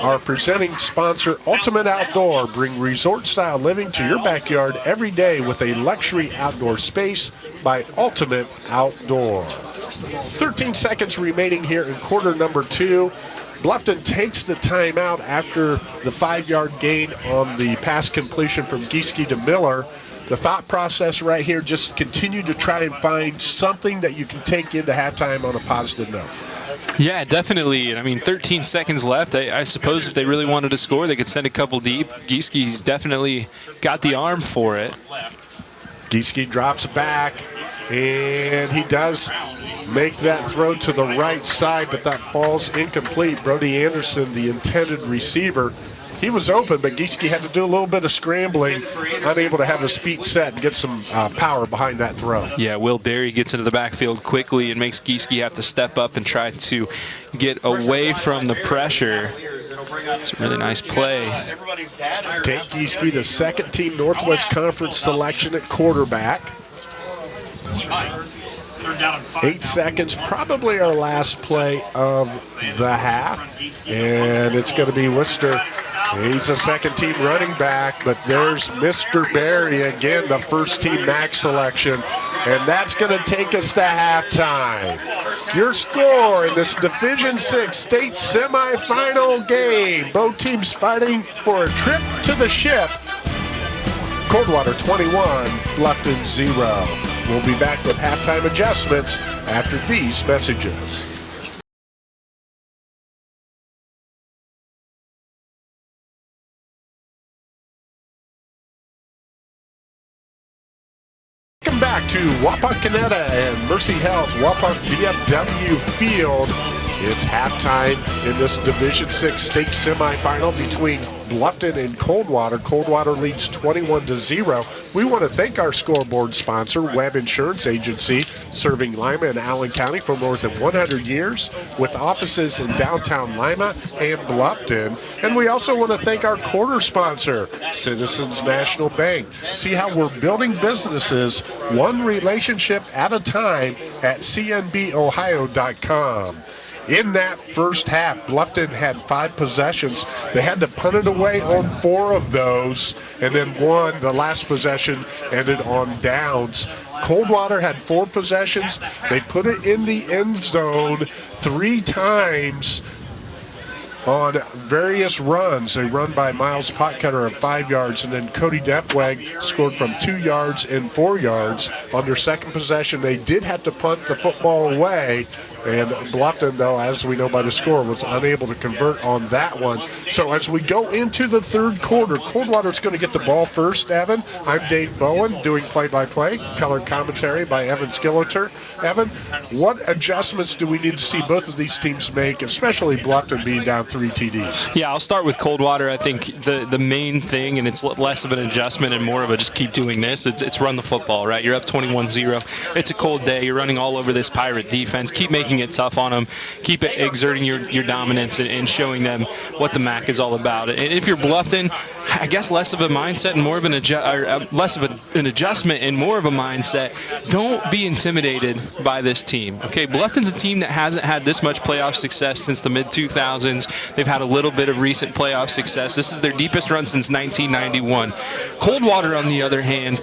our presenting sponsor, Ultimate Outdoor. Bring resort-style living to your backyard every day with a luxury outdoor space by Ultimate Outdoor. 13 seconds remaining here in quarter number 2. Bluffton takes the timeout after the 5-yard gain on the pass completion from Gieske to Miller. The thought process right here, just continue to try and find something that you can take into halftime on a positive note. Yeah, definitely. I mean, 13 seconds left. I suppose if they really wanted to score, they could send a couple deep. Gieski's definitely got the arm for it. Gieske drops back, and he does make that throw to the right side, but that falls incomplete. Brody Anderson, the intended receiver, he was open, but Gieske had to do a little bit of scrambling, unable to have his feet set and get some power behind that throw. Yeah, Will Derry gets into the backfield quickly and makes Gieske have to step up and try to get away from the pressure. It's a really nice play. Tate Gieske, the second-team Northwest Conference selection at quarterback. 8 seconds, probably our last play of the half. And it's going to be Worcester. He's a second-team running back, but there's Mr. Berry again, the first-team MAC selection. And that's going to take us to halftime. Your score in this Division VI state semifinal game. Both teams fighting for a trip to the ship. Coldwater 21, Bluffton 0. We'll be back with halftime adjustments after these messages. Welcome back to Wapakoneta and Mercy Health Wapak VFW Field. It's halftime in this Division VI state semifinal between Bluffton and Coldwater. Coldwater leads 21-0. We want to thank our scoreboard sponsor, Webb Insurance Agency, serving Lima and Allen County for more than 100 years with offices in downtown Lima and Bluffton. And we also want to thank our quarter sponsor, Citizens National Bank. See how we're building businesses one relationship at a time at cnbohio.com. In that first half, Bluffton had 5 possessions. They had to punt it away on 4 of those, and then one, the last possession, ended on downs. Coldwater had 4 possessions. They put it in the end zone 3 times on various runs. They run by Miles Potcutter of 5 yards, and then Cody Depweg scored from 2 yards and 4 yards. On their second possession, they did have to punt the football away, and Bluffton, though, as we know by the score, was unable to convert on that one. So as we go into the third quarter, Coldwater's going to get the ball first, Evan. I'm Dave Bowen, doing play-by-play, color commentary by Evan Skilleter. Evan, what adjustments do we need to see both of these teams make, especially Bluffton being down 3 TDs? Yeah, I'll start with Coldwater. I think the main thing, and it's less of an adjustment and more of a just keep doing this, it's run the football, right? You're up 21-0. It's a cold day. You're running all over this Pirate defense. Keep making it tough on them. Keep exerting your dominance and showing them what the MAC is all about. And if you're Bluffton, I guess less of a mindset and more of an adjustment and more of a mindset. Don't be intimidated by this team. Okay, Bluffton's a team that hasn't had this much playoff success since the mid-2000s. They've had a little bit of recent playoff success. This is their deepest run since 1991. Coldwater, on the other hand,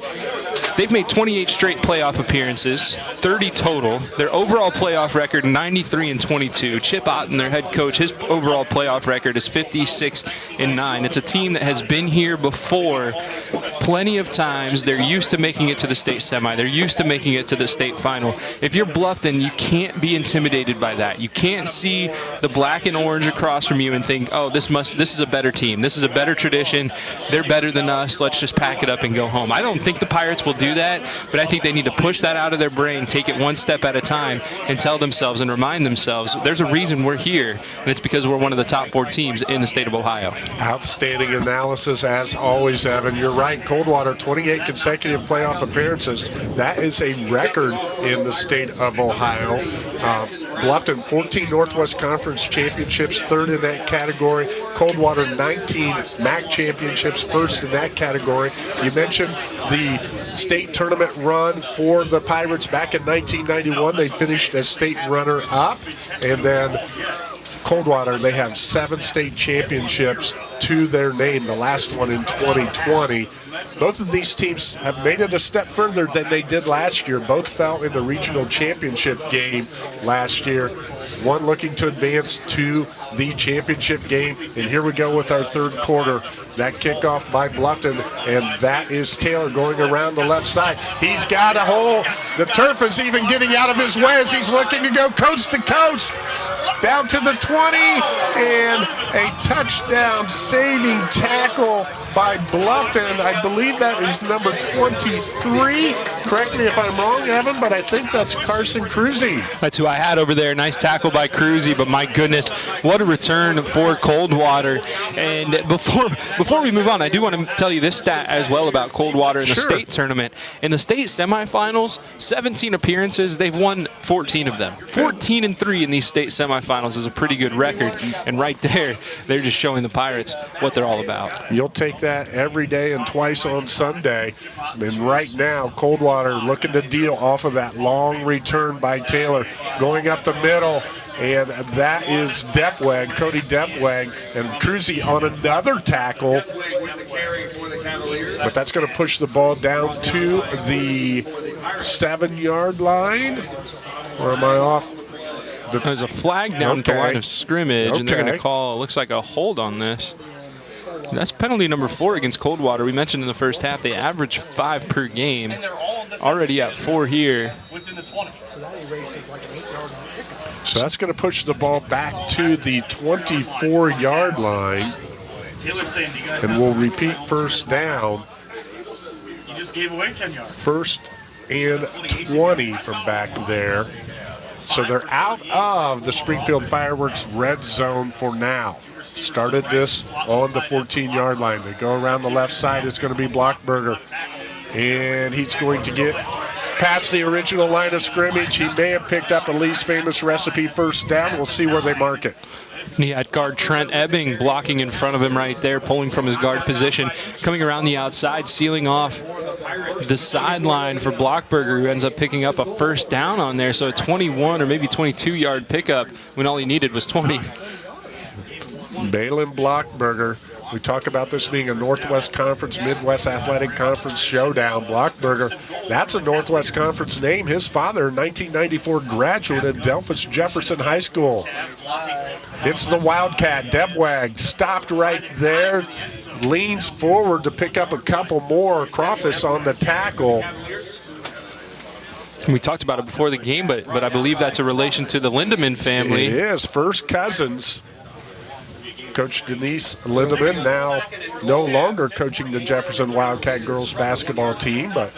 they've made 28 straight playoff appearances, 30 total. Their overall playoff record, 93-22. Chip Otten, their head coach, his overall playoff record is 56-9. It's a team that has been here before plenty of times. They're used to making it to the state semi. They're used to making it to the state final. If you're Bluffton, you can't be intimidated by that. You can't see the black and orange across from you and think, oh, this is a better team. This is a better tradition. They're better than us. Let's just pack it up and go home. I don't think the Pirates will do that, but I think they need to push that out of their brain, take it one step at a time, and tell themselves and remind themselves there's a reason we're here, and it's because we're one of the top 4 teams in the state of Ohio. Outstanding analysis as always, Evan. You're right. Coldwater, 28 consecutive playoff appearances. That is a record in the state of Ohio. Bluffton, 14 Northwest Conference championships, 3rd in that category. Coldwater, 19 MAC championships, 1st in that category. You mentioned the state tournament run for the Pirates back in 1991. They finished as state runner-up, and then Coldwater, they have 7 state championships to their name, the last one in 2020. Both of these teams have made it a step further than they did last year. Both fell in the regional championship game last year. One looking to advance to the championship game. And here we go with our third quarter. That kickoff by Bluffton, and that is Taylor going around the left side. He's got a hole. The turf is even getting out of his way as he's looking to go coast to coast. down to the 20, and a touchdown saving tackle by Bluffton. I believe that is number 23. Correct me if I'm wrong, Evan, but I think that's Carson Cruzy. That's who I had over there. Nice tackle by Cruzy, but my goodness, what a return for Coldwater. And before we move on, I do want to tell you this stat as well about Coldwater in the state tournament. In the state semifinals, 17 appearances, they've won 14 of them. 14-3 in these state semifinals is a pretty good record. And right there, they're just showing the Pirates what they're all about. You'll take that every day and twice on Sunday. And right now, Coldwater looking to deal off of that long return by Taylor, going up the middle. And that is Depweg, Cody Depweg, and Cruzy on another tackle. But that's going to push the ball down to the 7-yard line. Or am I off? There's a flag down at the line of scrimmage, and they're going to call, looks like a hold on this. That's penalty number 4 against Coldwater. We mentioned in the first half they average 5 per game. Already at 4 here. So that's going to push the ball back to the 24-yard line. And we'll repeat first down. You just gave away 10 yards. First and 20 from back there. So they're out of the Springfield Fireworks red zone for now. Started this on the 14-yard line. They go around the left side. It's going to be Blockberger. And he's going to get past the original line of scrimmage. He may have picked up a Lee's famous recipe first down. We'll see where they mark it. He had guard Trent Ebbing blocking in front of him right there, pulling from his guard position, coming around the outside, sealing off the sideline for Blockberger, who ends up picking up a first down on there. So a 21 or maybe 22-yard pickup when all he needed was 20. Balin Blockberger. We talk about this being a Northwest Conference, Midwest Athletic Conference showdown. Blockberger, that's a Northwest Conference name. His father, 1994 graduate at Delphus Jefferson High School. It's the Wildcat. Debwag stopped right there, leans forward to pick up a couple more. Crawfus on the tackle. We talked about it before the game, but I believe that's a relation to the Lindemann family. It is. First cousins. Coach Denise Lindemann now no longer coaching the Jefferson Wildcat girls basketball team, but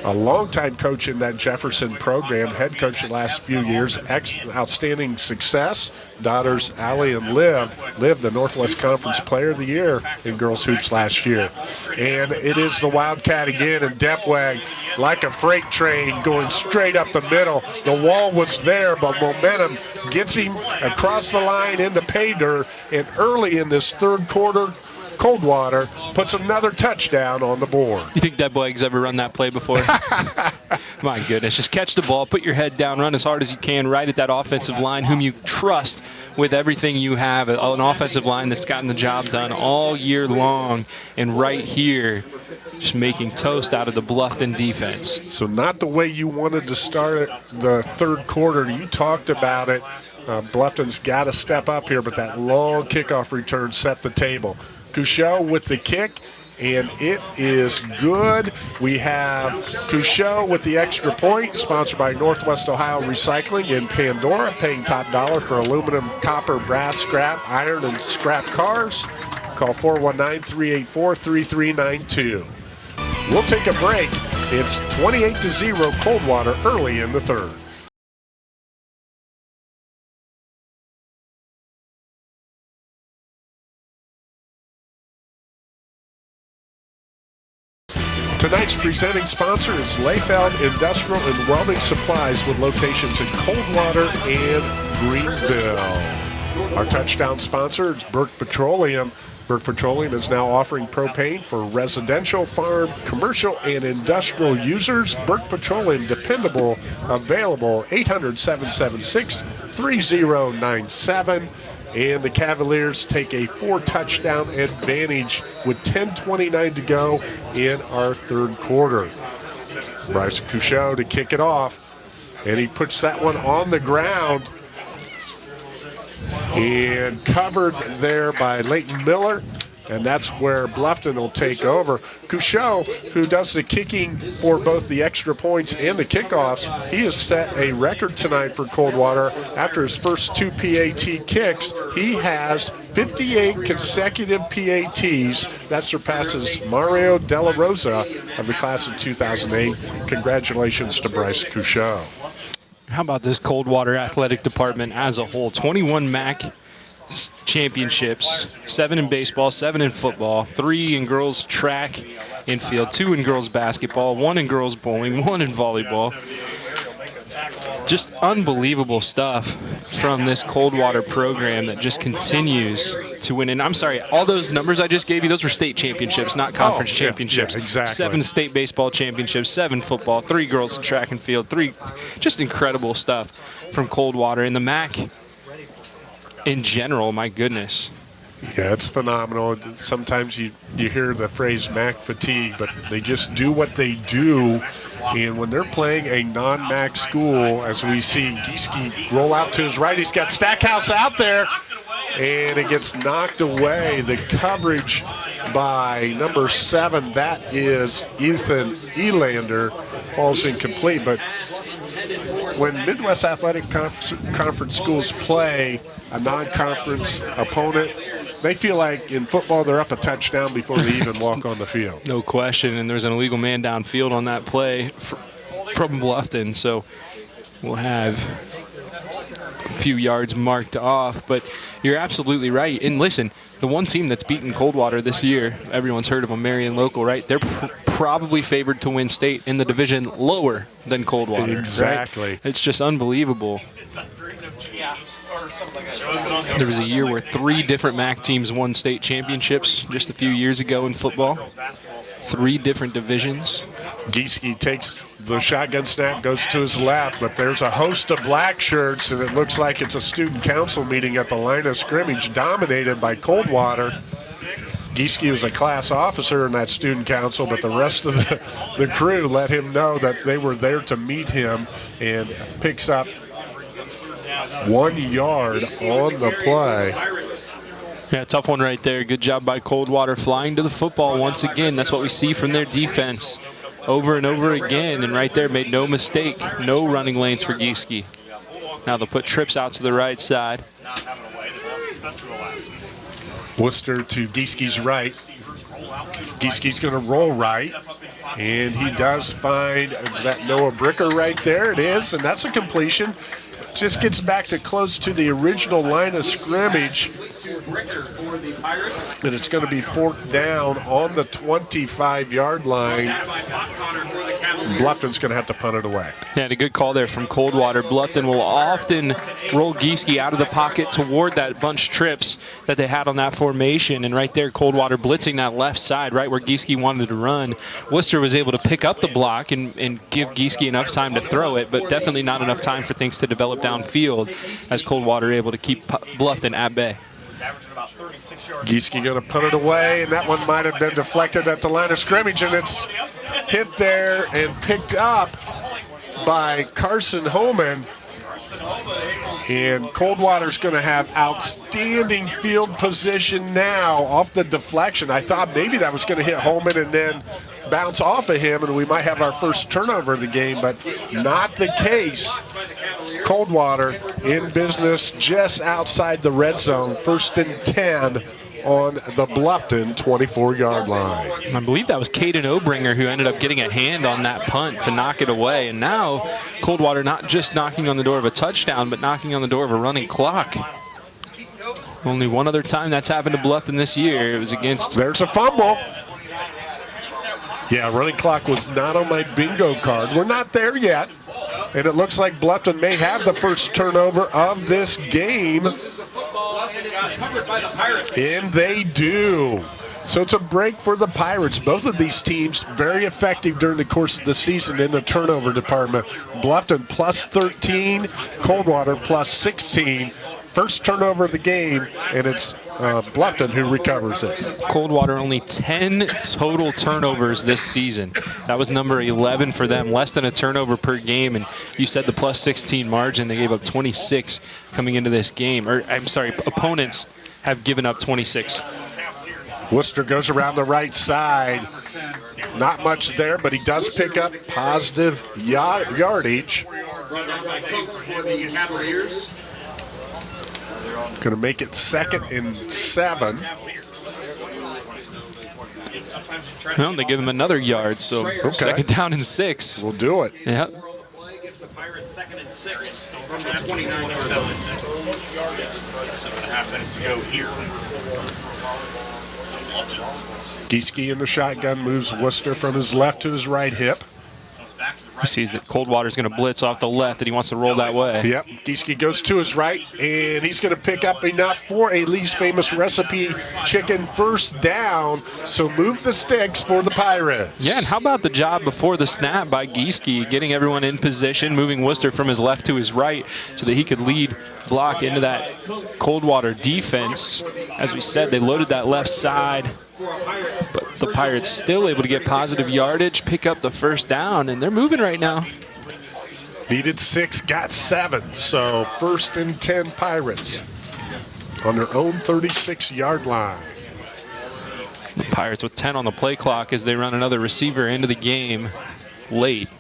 a longtime coach in that Jefferson program, head coach the last few years, outstanding success. Daughters Allie and Liv, the Northwest Conference Player of the Year in girls hoops last year. And it is the Wildcat again, and Depwag, like a freight train, going straight up the middle. The wall was there, but momentum gets him across the line into pay dirt, and early in this third quarter, Coldwater puts another touchdown on the board. You think Debwag's ever run that play before? My goodness, just catch the ball, put your head down, run as hard as you can right at that offensive line whom you trust with everything you have. An offensive line that's gotten the job done all year long, and right here just making toast out of the Bluffton defense. So not the way you wanted to start the third quarter. You talked about it. Bluffton's got to step up here, but that long kickoff return set the table. Couchot with the kick, and it is good. We have Couchot with the extra point, sponsored by Northwest Ohio Recycling in Pandora, paying top dollar for aluminum, copper, brass, scrap, iron, and scrap cars. Call 419-384-3392. We'll take a break. It's 28-0 Coldwater early in the third. Tonight's presenting sponsor is Layfeld Industrial and Welding Supplies with locations in Coldwater and Greenville. Our touchdown sponsor is Burke Petroleum. Burke Petroleum is now offering propane for residential, farm, commercial, and industrial users. Burke Petroleum, dependable, available, 800-776-3097. And the Cavaliers take a 4-touchdown advantage with 10:29 to go in our third quarter. Bryce Couchot to kick it off, and he puts that one on the ground and covered there by Leighton Miller. and that's where Bluffton will take over. Couchot, who does the kicking for both the extra points and the kickoffs, he has set a record tonight for Coldwater. After his first 2 PAT kicks, he has 58 consecutive PATs. That surpasses Mario Della Rosa of the class of 2008. Congratulations to Bryce Couchot. How about this Coldwater athletic department as a whole? 21 MAC championships, 7 in baseball, 7 in football, 3 in girls track and field, 2 in girls basketball, 1 in girls bowling, 1 in volleyball. Just unbelievable stuff from this Coldwater program that just continues to win. And I'm sorry, all those numbers I just gave you, those were state championships, not conference championships. Yeah, exactly. 7 state baseball championships, 7 football, 3 girls track and field, 3 just incredible stuff from Coldwater. And the MAC in general, my goodness. Yeah, it's phenomenal. Sometimes you hear the phrase MAC fatigue, but they just do what they do. And when they're playing a non-MAC school, as we see Gieske roll out to his right, he's got Stackhouse out there, and it gets knocked away. The coverage by number 7, that is Ethan Elander, falls incomplete. But when Midwest Athletic Conference schools play a non-conference opponent, they feel like in football they're up a touchdown before they even walk on the field. No question, and there's an illegal man downfield on that play from Bluffton, so we'll have a few yards marked off. But you're absolutely right. And listen, the one team that's beaten Coldwater this year, everyone's heard of them, Marion Local, right? They're probably favored to win state in the division lower than Coldwater. Exactly. Right? It's just unbelievable. There was a year where 3 different MAC teams won state championships just a few years ago in football. 3 different divisions. Gieske takes the shotgun snap, goes to his left, but there's a host of black shirts, and it looks like it's a student council meeting at the line of scrimmage, dominated by Coldwater. Gieske was a class officer in that student council, but the rest of the crew let him know that they were there to meet him, and picks up 1 yard on the play. Yeah, tough one right there. Good job by Coldwater flying to the football once again. That's what we see from their defense over and over again. And right there, made no mistake. No running lanes for Gieske. Now they'll put trips out to the right side. Worcester to Gieske's right. Gieske's going to roll right. And he does find, is that Noah Bricker right there? It is, and that's a completion. Just gets back to close to the original line of scrimmage. And it's going to be forked down on the 25-yard line. Bluffton's going to have to punt it away. Yeah, and a good call there from Coldwater. Bluffton will often roll Gieske out of the pocket toward that bunch trips that they had on that formation. And right there, Coldwater blitzing that left side, right where Gieske wanted to run. Worcester was able to pick up the block and give Gieske enough time to throw it, but definitely not enough time for things to develop downfield as Coldwater able to keep Bluffton at bay. Gieske going to punt it away, and that one might have been deflected at the line of scrimmage, and it's hit there and picked up by Carson Holman. And Coldwater's going to have outstanding field position now off the deflection. I thought maybe that was going to hit Holman and then bounce off of him, and we might have our first turnover of the game, but not the case. Coldwater in business just outside the red zone, 1st and 10 on the Bluffton 24-yard line. I believe that was Caden Obringer who ended up getting a hand on that punt to knock it away. And now Coldwater not just knocking on the door of a touchdown, but knocking on the door of a running clock. Only one other time that's happened to Bluffton this year. It was against... There's a fumble. Yeah, running clock was not on my bingo card. We're not there yet. And it looks like Bluffton may have the first turnover of this game. And they do. So it's a break for the Pirates. Both of these teams very effective during the course of the season in the turnover department. Bluffton plus 13, Coldwater plus 16. First turnover of the game, and it's Bluffton who recovers it. Coldwater only 10 total turnovers this season. That was number 11 for them, less than a turnover per game. And you said the plus 16 margin, they gave up 26 coming into this game. Or, I'm sorry, opponents have given up 26. Worcester goes around the right side. Not much there, but he does pick up positive yardage. Brought down by Cook for the Cavaliers. Going to make it 2nd and 7. Well, they give him another yard, so 2nd down and 6. We'll do it. Yeah. Gives the Pirates 2nd and 6 from the 29-yard 7.5 minutes to go here. Gieske in the shotgun moves Worcester from his left to his right hip. He sees that Coldwater's going to blitz off the left, and he wants to roll that way. Yep, Gieske goes to his right, and he's going to pick up enough for a Lee's Famous Recipe chicken first down. So move the sticks for the Pirates. Yeah, and how about the job before the snap by Gieske, getting everyone in position, moving Worcester from his left to his right so that he could lead block into that Coldwater defense. As we said, they loaded that left side, but the Pirates still able to get positive yardage, pick up the first down, and they're moving right now. Needed 6, got 7. So 1st and 10 Pirates on their own 36-yard line. The Pirates with 10 on the play clock as they run another receiver into the game late.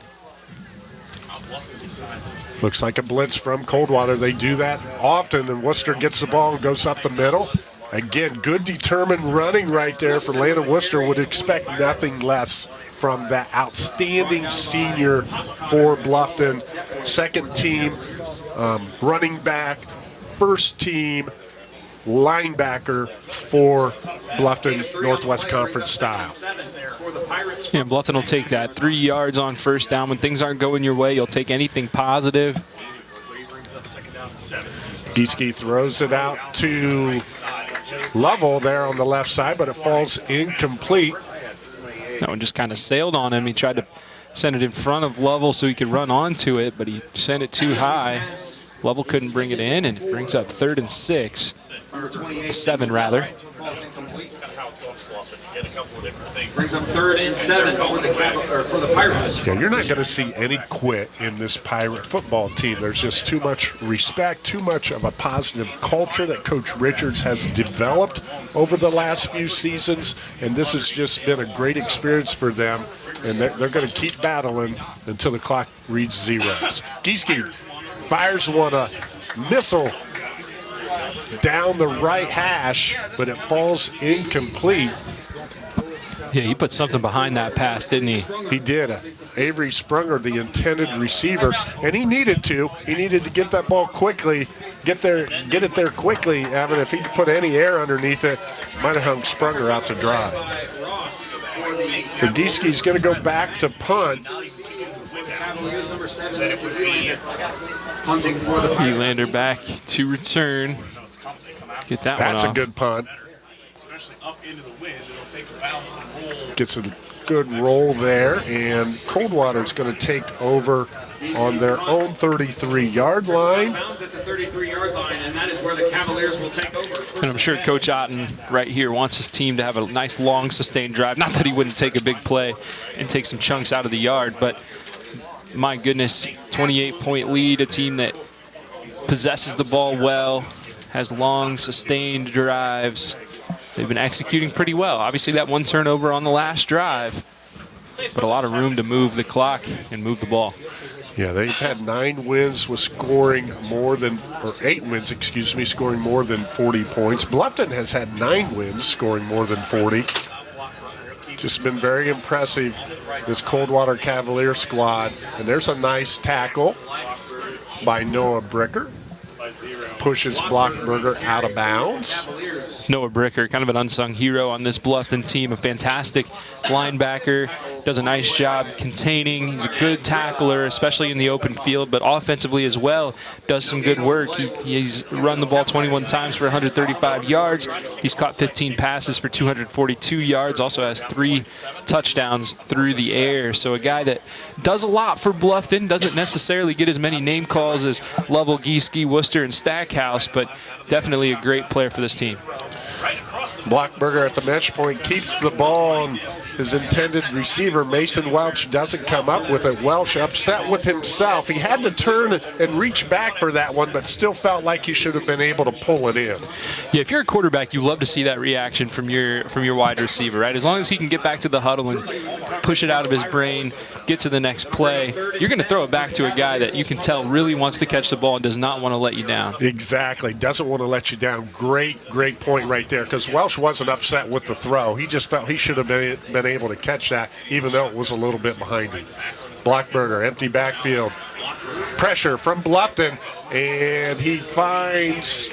Looks like a blitz from Coldwater. They do that often, and Worcester gets the ball and goes up the middle. Again, good determined running right there for Landon Worcester. Would expect nothing less from that outstanding senior for Bluffton. 2nd team running back, 1st team linebacker for Bluffton Northwest Conference style. Yeah, Bluffton will take that 3 yards on first down. When things aren't going your way, you'll take anything positive. Gieske throws it out to Lovell there on the left side, but it falls incomplete. That one just kind of sailed on him. He tried to send it in front of Lovell so he could run onto it, but he sent it too high. Lovell couldn't bring it in, and it brings up 3rd and 6. 7 rather. Brings up 3rd and 7 for the Pirates. Yeah, you're not going to see any quit in this Pirate football team. There's just too much respect, too much of a positive culture that Coach Richards has developed over the last few seasons, and this has just been a great experience for them, and they're going to keep battling until the clock reads zeros. Gieske fires one, a missile down the right hash, but it falls incomplete. Yeah, he put something behind that pass, didn't he? He did. Avery Sprunger, the intended receiver, and he needed to. He needed to get that ball quickly, get it there quickly. Evan, if he put any air underneath it, might have hung Sprunger out to dry. So Gieske's going to go back to punt. Elander back to return. Get that That's one a off. good punt. Especially up into the wind, it'll take a bounce and roll. Gets a good roll there, and Coldwater's going to take over on their own 33-yard line. Bounds at the 33-yard line, and that is where the Cavaliers will take over. And I'm sure Coach Otten right here wants his team to have a nice, long, sustained drive. Not that he wouldn't take a big play and take some chunks out of the yard, but my goodness, 28-point lead, a team that possesses the ball well, has long, sustained drives. They've been executing pretty well. Obviously, that one turnover on the last drive, but a lot of room to move the clock and move the ball. Yeah, they've had 9 wins with scoring more than, or 8 wins, excuse me, scoring more than 40 points. Bluffton has had 9 wins scoring more than 40. Just been very impressive, this Coldwater Cavalier squad. And there's a nice tackle by Noah Bricker. Pushes Blockberger out of bounds. Noah Bricker, kind of an unsung hero on this Bluffton team, a fantastic linebacker, does a nice job containing. He's a good tackler, especially in the open field, but offensively as well, does some good work. He's run the ball 21 times for 135 yards. He's caught 15 passes for 242 yards, also has 3 touchdowns through the air. So a guy that does a lot for Bluffton, doesn't necessarily get as many name calls as Lovell, Gieske, Worcester, and Stackhouse, but definitely a great player for this team. Right across the Blockberger at the match point keeps the ball, and his intended receiver, Mason Welch, doesn't come up with it. Welch upset with himself. He had to turn and reach back for that one, but still felt like he should have been able to pull it in. Yeah, if you're a quarterback, you love to see that reaction from your wide receiver, right? As long as he can get back to the huddle and push it out of his brain, get to the next play, you're going to throw it back to a guy that you can tell really wants to catch the ball and does not want to let you down. Exactly. Doesn't want to let you down. Great point right there, because Welsh wasn't upset with the throw. He just felt he should have been able to catch that, even though it was a little bit behind him. Blockberger, empty backfield. Pressure from Bluffton, and he finds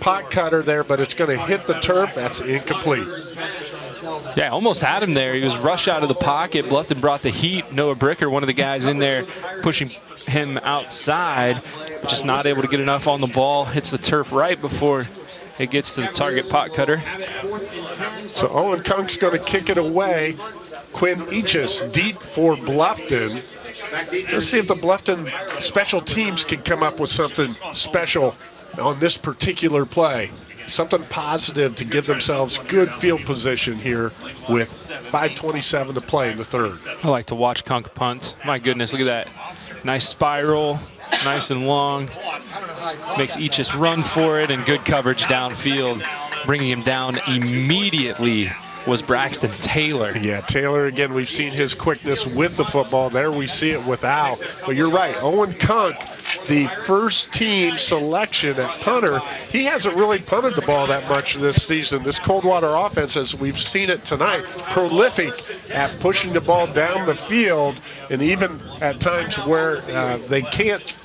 Pot Cutter there, but it's going to hit the turf. That's incomplete. Yeah, almost had him there. He was rushed out of the pocket. Bluffton brought the heat. Noah Bricker, one of the guys in there, pushing him outside, but just not able to get enough on the ball. Hits the turf right before it gets to the target. Pot Cutter. So Owen Kunk's going to kick it away. Quinn Eachus deep for Bluffton. Let's see if the Bluffton special teams can come up with something special on this particular play. Something positive to give themselves good field position here with 5:27 to play in the third. I like to watch Kunk punt. My goodness, look at that. Nice spiral, nice and long. Makes Eachus run for it, and good coverage downfield. Bringing him down immediately was Braxton Taylor. Yeah, Taylor, again, we've seen his quickness with the football. There we see it without. But you're right, Owen Kunk, the first team selection at punter, he hasn't really punted the ball that much this season. This Coldwater offense, as we've seen it tonight, prolific at pushing the ball down the field, and even at times where they get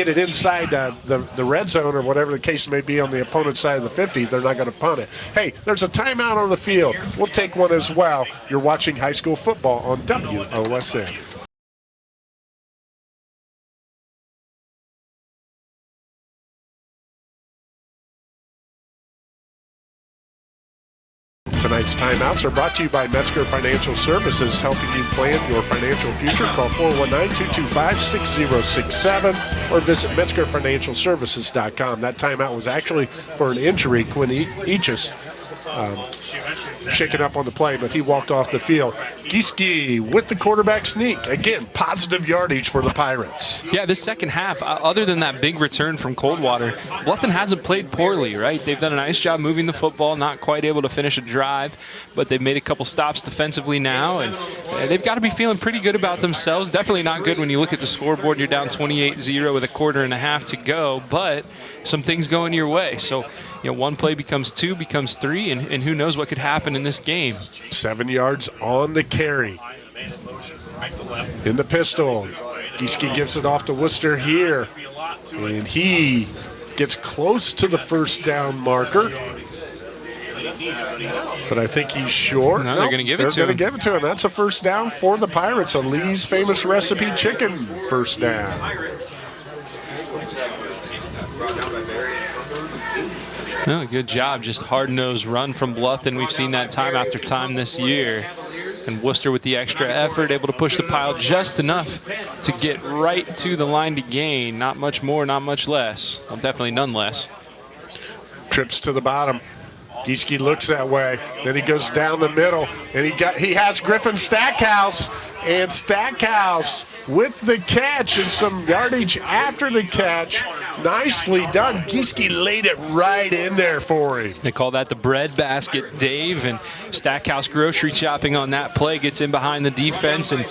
it inside the red zone or whatever the case may be on the opponent's side of the 50, they're not going to punt it. Hey, there's a timeout on the field. We'll take one as well. You're watching high school football on WOSN. Tonight's timeouts are brought to you by Metzger Financial Services, helping you plan your financial future. Call 419-225-6067 or visit MetzgerFinancialServices.com. That timeout was actually for an injury. Quinn Eachus shaken up on the play, but he walked off the field. Gieske with the quarterback sneak. Again, positive yardage for the Pirates. Yeah, this second half, other than that big return from Coldwater, Bluffton hasn't played poorly, right? They've done a nice job moving the football, not quite able to finish a drive, but they've made a couple stops defensively now, and they've got to be feeling pretty good about themselves. Definitely not good when you look at the scoreboard. You're down 28-0 with a quarter and a half to go, but some things going your way. So, you know, one play becomes two, becomes three, and who knows what could happen in this game. 7 yards on the carry. In the pistol. Gieske gives it off to Worcester here. And he gets close to the first down marker. But I think he's short. No, they're going to give it to him. They're going to give it to him. That's a first down for the Pirates. A Lee's Famous Recipe Chicken first down. No, good job. Just hard-nosed run from Bluffton. We've seen that time after time this year. And Worcester with the extra effort, able to push the pile just enough to get right to the line to gain. Not much more, not much less. Well, definitely none less. Trips to the bottom. Gieske looks that way. Then he goes down the middle, and he has Griffin Stackhouse, and Stackhouse with the catch and some yardage after the catch. Nicely done. Gieske laid it right in there for him. They call that the bread basket, Dave, and Stackhouse grocery shopping on that play, gets in behind the defense and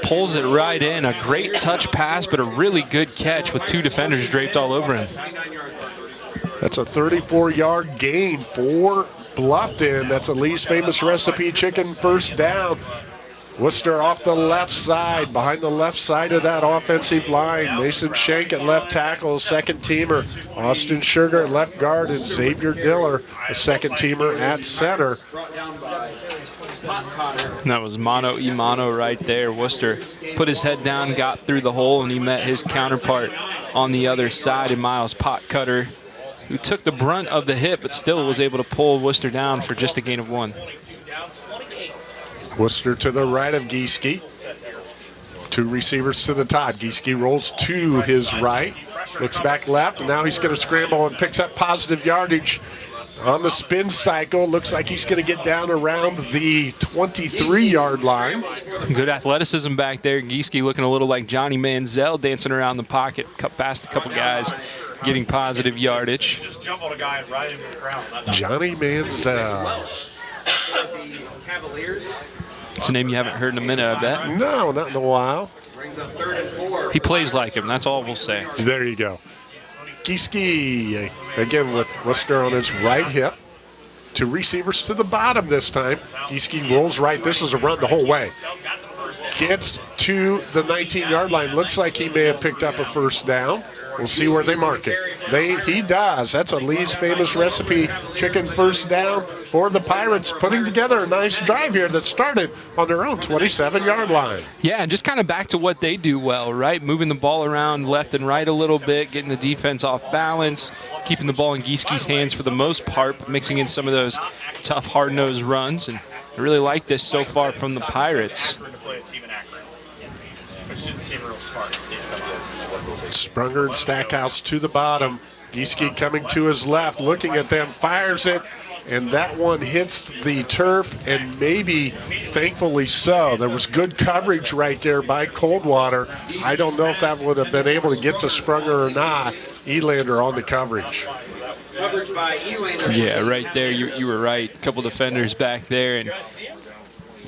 pulls it right in. A great touch pass, but a really good catch with two defenders draped all over him. That's a 34-yard gain for Bluffton. That's a Lee's Famous Recipe Chicken first down. Worcester off the left side, behind the left side of that offensive line. Mason Shank at left tackle, second teamer. Austin Sugar at left guard, and Xavier Diller, a second teamer at center. And that was mano y mano right there. Worcester put his head down, got through the hole, and he met his counterpart on the other side in Miles Pot Cutter, who took the brunt of the hit but still was able to pull Worcester down for just a gain of one. Worcester to the right of Gieske. Two receivers to the top. Gieske rolls to his right, looks back left, and now he's going to scramble and picks up positive yardage on the spin cycle. Looks like he's going to get down around the 23-yard line. Good athleticism back there. Gieske looking a little like Johnny Manziel, dancing around the pocket, cut past a couple guys, getting positive yardage. Just jump on a guy right into the ground. Johnny Manziel. The Cavaliers. It's a name you haven't heard in a minute, I bet. No, not in a while. Brings up 3rd and 4. He plays like him. That's all we'll say. There you go. Gieske, again with Worcester on his right hip. 2 receivers to the bottom this time. Gieske rolls right. This is a run the whole way. Gets to the 19-yard line. Looks like he may have picked up a first down. We'll see where they mark it. He does. That's a Lee's famous recipe, chicken first down for the Pirates, putting together a nice drive here that started on their own 27-yard line. Yeah, and just kind of back to what they do well, right? Moving the ball around left and right a little bit, getting the defense off balance, keeping the ball in Gieske's hands for the most part, but mixing in some of those tough, hard-nosed runs. And I really like this so far from the Pirates. Sprunger and Stackhouse to the bottom. Gieske coming to his left, looking at them, fires it, and that one hits the turf, and maybe, thankfully so. There was good coverage right there by Coldwater. I don't know if that would have been able to get to Sprunger or not. Elander on the coverage. Coverage by Elander. Yeah, right there. You were right. A couple defenders back there, and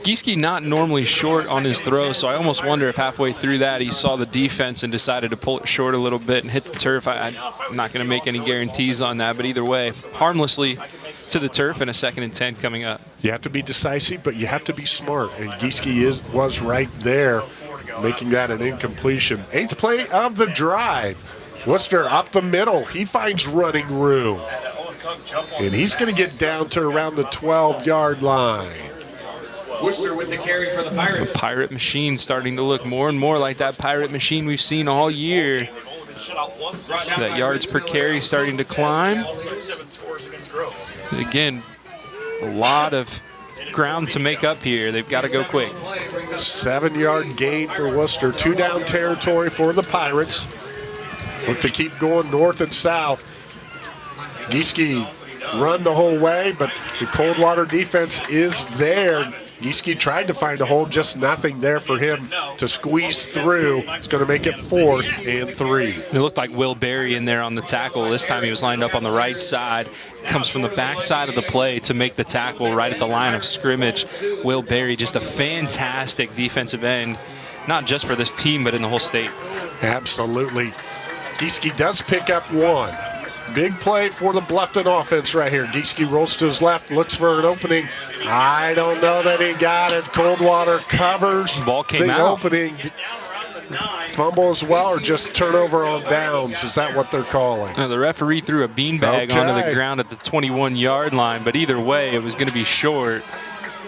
Gieske not normally short on his throw, so I almost wonder if halfway through that he saw the defense and decided to pull it short a little bit and hit the turf. I'm not going to make any guarantees on that, but either way, harmlessly to the turf and a 2nd and 10 coming up. You have to be decisive, but you have to be smart, and Gieske was right there, making that an incompletion. 8th play of the drive. Worcester up the middle. He finds running room, and he's going to get down to around the 12-yard line. Worcester with the carry for the Pirates. The Pirate machine starting to look more and more like that Pirate machine we've seen all year. That yards per carry starting to climb. Again, a lot of ground to make up here. They've got to go quick. 7-yard gain for Worcester. 2 down territory for the Pirates. Look to keep going north and south. Gieske run the whole way, but the Coldwater defense is there. Gieske tried to find a hole, just nothing there for him to squeeze through. It's going to make it 4th and 3. It looked like Will Berry in there on the tackle. This time he was lined up on the right side. Comes from the back side of the play to make the tackle right at the line of scrimmage. Will Berry, just a fantastic defensive end, not just for this team, but in the whole state. Absolutely. Gieske does pick up 1. Big play for the Bluffton offense right here. Gieske rolls to his left, looks for an opening. I don't know that he got it. Coldwater covers Ball came the out. opening. Fumble as well, or just turnover on downs? Is that what they're calling? Now, the referee threw a beanbag onto the ground at the 21-yard line, but either way, it was going to be short.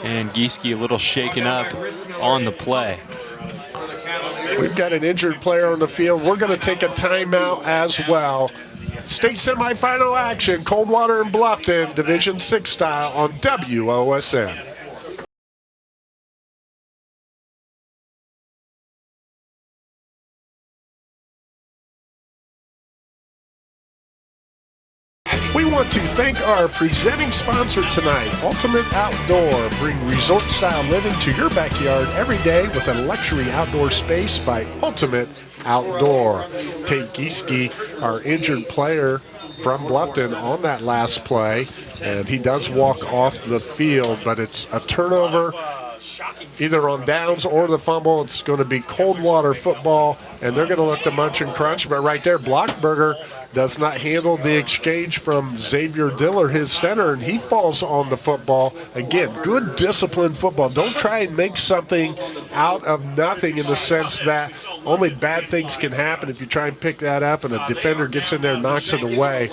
And Gieske a little shaken up on the play. We've got an injured player on the field. We're going to take a timeout as well. State semifinal action, Coldwater and Bluffton, Division 6 style on WOSN. We want to thank our presenting sponsor tonight, Ultimate Outdoor. Bring resort-style living to your backyard every day with a luxury outdoor space by Ultimate Outdoor. Tate Gieske, our injured player from Bluffton, on that last play, and he does walk off the field, but it's a turnover either on downs or the fumble. It's going to be Coldwater football, and they're going to look to munch and crunch, but right there, Blockberger does not handle the exchange from Xavier Diller, his center, and he falls on the football. Again, good disciplined football. Don't try and make something out of nothing in the sense that only bad things can happen if you try and pick that up and a defender gets in there and knocks it away.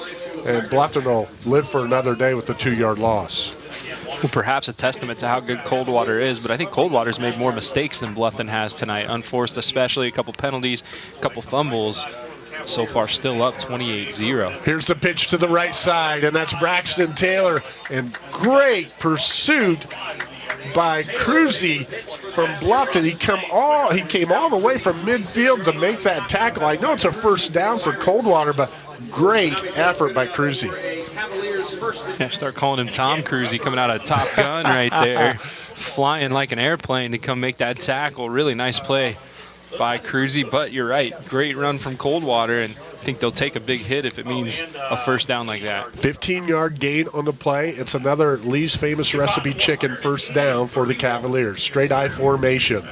And Bluffton will live for another day with the 2-yard loss. Well, perhaps a testament to how good Coldwater is, but I think Coldwater's made more mistakes than Bluffton has tonight, unforced especially, a couple penalties, a couple fumbles. So far still up 28-0. Here's the pitch to the right side, and that's Braxton Taylor. And great pursuit by Cruzy from Bluffton. He came all the way from midfield to make that tackle. I know it's a first down for Coldwater, but great effort by Cruzy. Yeah, start calling him Tom Cruise. He coming out of Top Gun right there, flying like an airplane to come make that tackle. Really nice play by Cruzy, but you're right. Great run from Coldwater, and I think they'll take a big hit if it means a first down like that. 15-yard gain on the play. It's another Lee's Famous Recipe chicken first down for the Cavaliers. Straight I formation.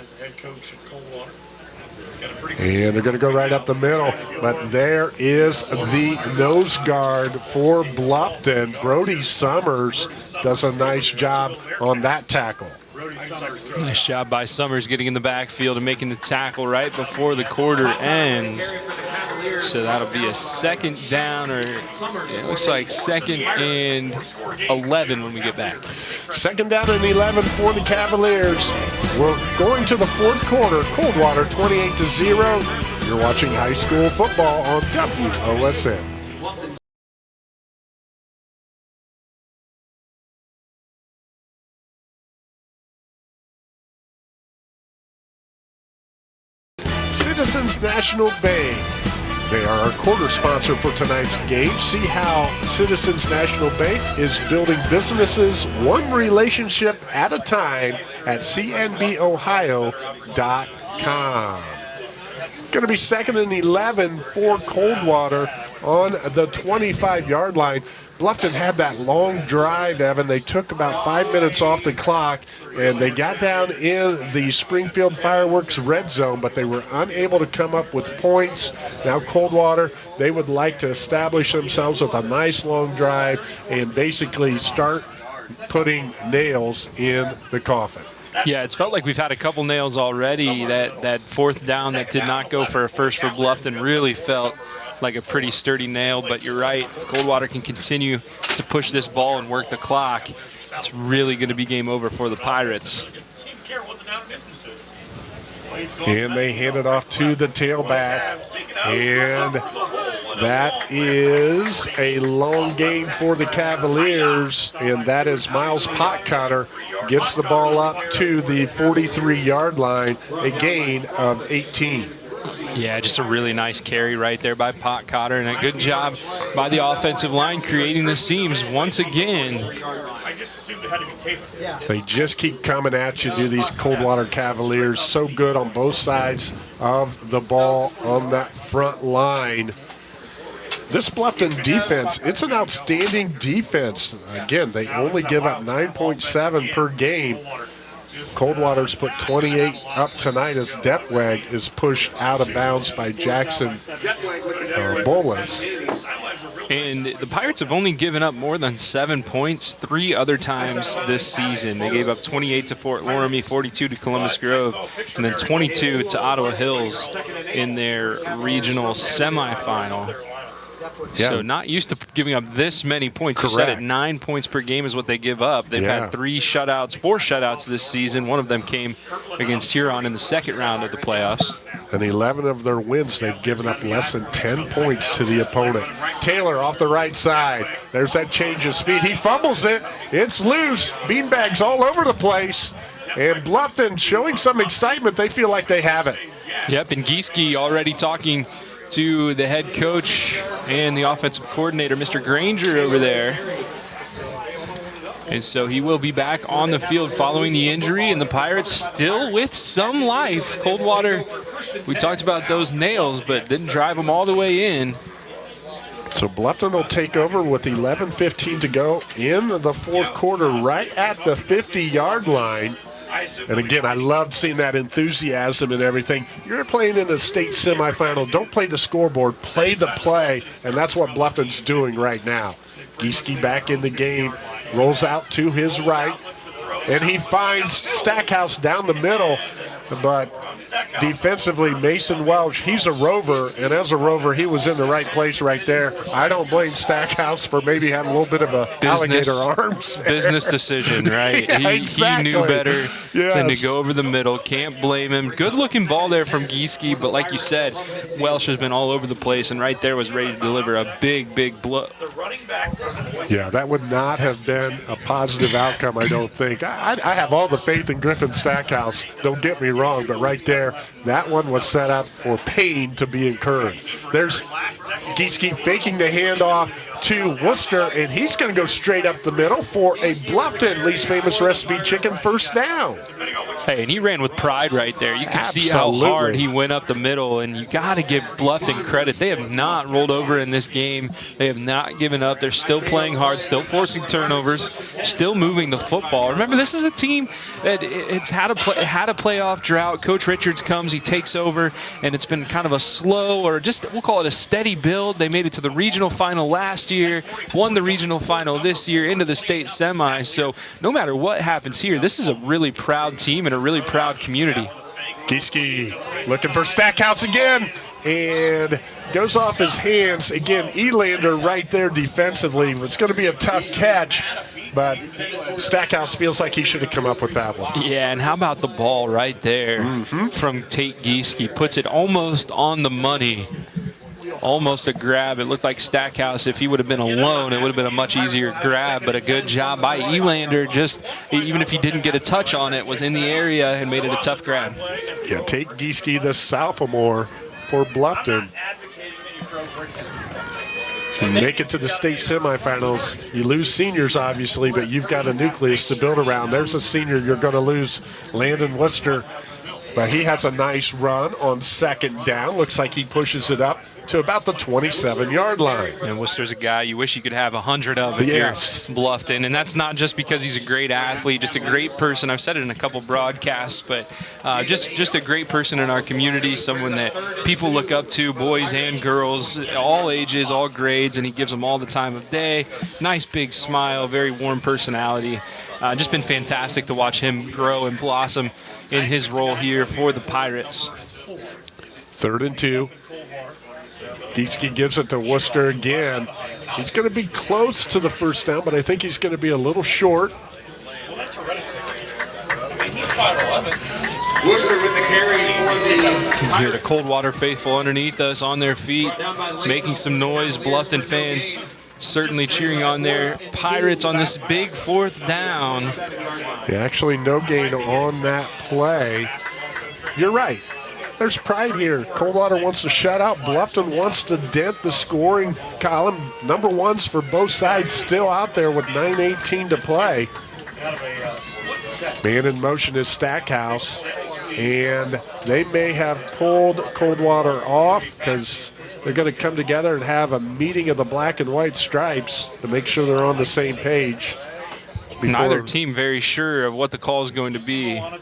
And they're going to go right up the middle. But there is the nose guard for Bluffton. Brody Summers does a nice job on that tackle. Nice job by Summers getting in the backfield and making the tackle right before the quarter ends. So that'll be a second down, or it looks like 2nd and 11 when we get back. 2nd down and 11 for the Cavaliers. We're going to the 4th quarter. Coldwater 28-0. You're watching high school football on WOSN. Citizens National Bank. They are our quarter sponsor for tonight's game. See how Citizens National Bank is building businesses one relationship at a time at cnbohio.com. Going to be 2nd and 11 for Coldwater on the 25-yard line. Bluffton had that long drive, Evan. They took about 5 minutes off the clock, and they got down in the Springfield Fireworks red zone, but they were unable to come up with points. Now Coldwater, they would like to establish themselves with a nice long drive and basically start putting nails in the coffin. Yeah, it's felt like we've had a couple nails already. That 4th down that did not go for a first for Bluffton really felt like a pretty sturdy nail, but you're right. If Coldwater can continue to push this ball and work the clock, it's really going to be game over for the Pirates. And they hand it off to the tailback, and that is a long gain for the Cavaliers, and that is Miles Potcutter gets the ball up to the 43-yard line, a gain of 18. Yeah, just a really nice carry right there by Potcutter, and a good job by the offensive line creating the seams once again. I just assumed it had to be Taylor. They just keep coming at you, do these Coldwater Cavaliers. So good on both sides of the ball on that front line. This Bluffton defense, it's an outstanding defense. Again, they only give up 9.7 per game. Coldwater's put 28 up tonight as Depweg is pushed out of bounds by Jackson Bolus. And the Pirates have only given up more than 7 points 3 other times this season. They gave up 28 to Fort Loramie, 42 to Columbus Grove, and then 22 to Ottawa Hills in their regional semifinal. Yeah. So not used to giving up this many points. Correct. You said it, 9 points per game is what they give up. They've had 4 shutouts this season. One of them came against Huron in the 2nd round of the playoffs. And 11 of their wins, they've given up less than 10 points to the opponent. Taylor off the right side. There's that change of speed. He fumbles it. It's loose. Beanbags all over the place. And Bluffton showing some excitement. They feel like they have it. Yep, and Gieske already talking to the head coach and the offensive coordinator, Mr. Granger, over there. And so he will be back on the field following the injury, and the Pirates still with some life. Coldwater, we talked about those nails, but didn't drive them all the way in. So Bluffton will take over with 11:15 to go in the 4th quarter, right at the 50-yard line. And again, I loved seeing that enthusiasm and everything. You're playing in a state semifinal. Don't play the scoreboard, play the play, and that's what Bluffton's doing right now. Gieske back in the game, rolls out to his right, and he finds Stackhouse down the middle, but defensively, Mason Welch, he's a rover, and as a rover, he was in the right place right there. I don't blame Stackhouse for maybe having a little bit of a alligator arms. Business decision, right? Yeah, he knew better than to go over the middle. Can't blame him. Good-looking ball there from Gieske, but like you said, Welsh has been all over the place, and right there was ready to deliver a big, big blow. Yeah, that would not have been a positive outcome, I don't think. I have all the faith in Griffin Stackhouse, don't get me wrong, but right there, that one was set up for pain to be incurred. There's Gieske faking the handoff to Worcester, and he's going to go straight up the middle for a Bluffton least famous recipe chicken first down. Hey, and he ran with pride right there. You can see how hard he went up the middle, and you got to give Bluffton credit. They have not rolled over in this game. They have not given up. They're still playing hard, still forcing turnovers, still moving the football. Remember, this is a team that it's had a playoff drought. Coach Richards comes, he takes over, and it's been kind of a slow, or just we'll call it a steady build. They made it to the regional final last year, won the regional final this year, into the state semi. So no matter what happens here, this is a really proud team and a really proud community. Gieske looking for Stackhouse again, and goes off his hands. Again, Elander right there defensively. It's going to be a tough catch, but Stackhouse feels like he should have come up with that one. Yeah, and how about the ball right there from Tate Gieske? Puts it almost on the money. Almost a grab. It looked like Stackhouse, if he would have been alone, it would have been a much easier grab, but a good job by Elander. Just, even if he didn't get a touch on it, was in the area and made it a tough grab. Yeah, Tate Gieske, the sophomore for Bluffton. Make it to the state semifinals. You lose seniors, obviously, but you've got a nucleus to build around. There's a senior you're going to lose, Landon Worcester, but he has a nice run on second down. Looks like he pushes it up to about the 27-yard line. And Worcester's a guy you wish you could have 100 of if you're Bluffton. And that's not just because he's a great athlete, just a great person. I've said it in a couple broadcasts, but just a great person in our community, someone that people look up to, boys and girls, all ages, all grades, and he gives them all the time of day. Nice big smile, very warm personality. Just been fantastic to watch him grow and blossom in his role here for the Pirates. 3rd and 2. Gieske gives it to Worcester again. He's going to be close to the first down, but I think he's going to be a little short. Worcester with the carry for Here, the Coldwater faithful underneath us on their feet, making some noise. Bluffton fans certainly cheering on their Pirates on this big 4th down. Yeah, actually no gain on that play. You're right. There's pride here. Coldwater wants to shut out. Bluffton wants to dent the scoring column. Number ones for both sides still out there with 9:18 to play. Man in motion is Stackhouse, and they may have pulled Coldwater off because they're going to come together and have a meeting of the black and white stripes to make sure they're on the same page. Neither team very sure of what the call is going to be. You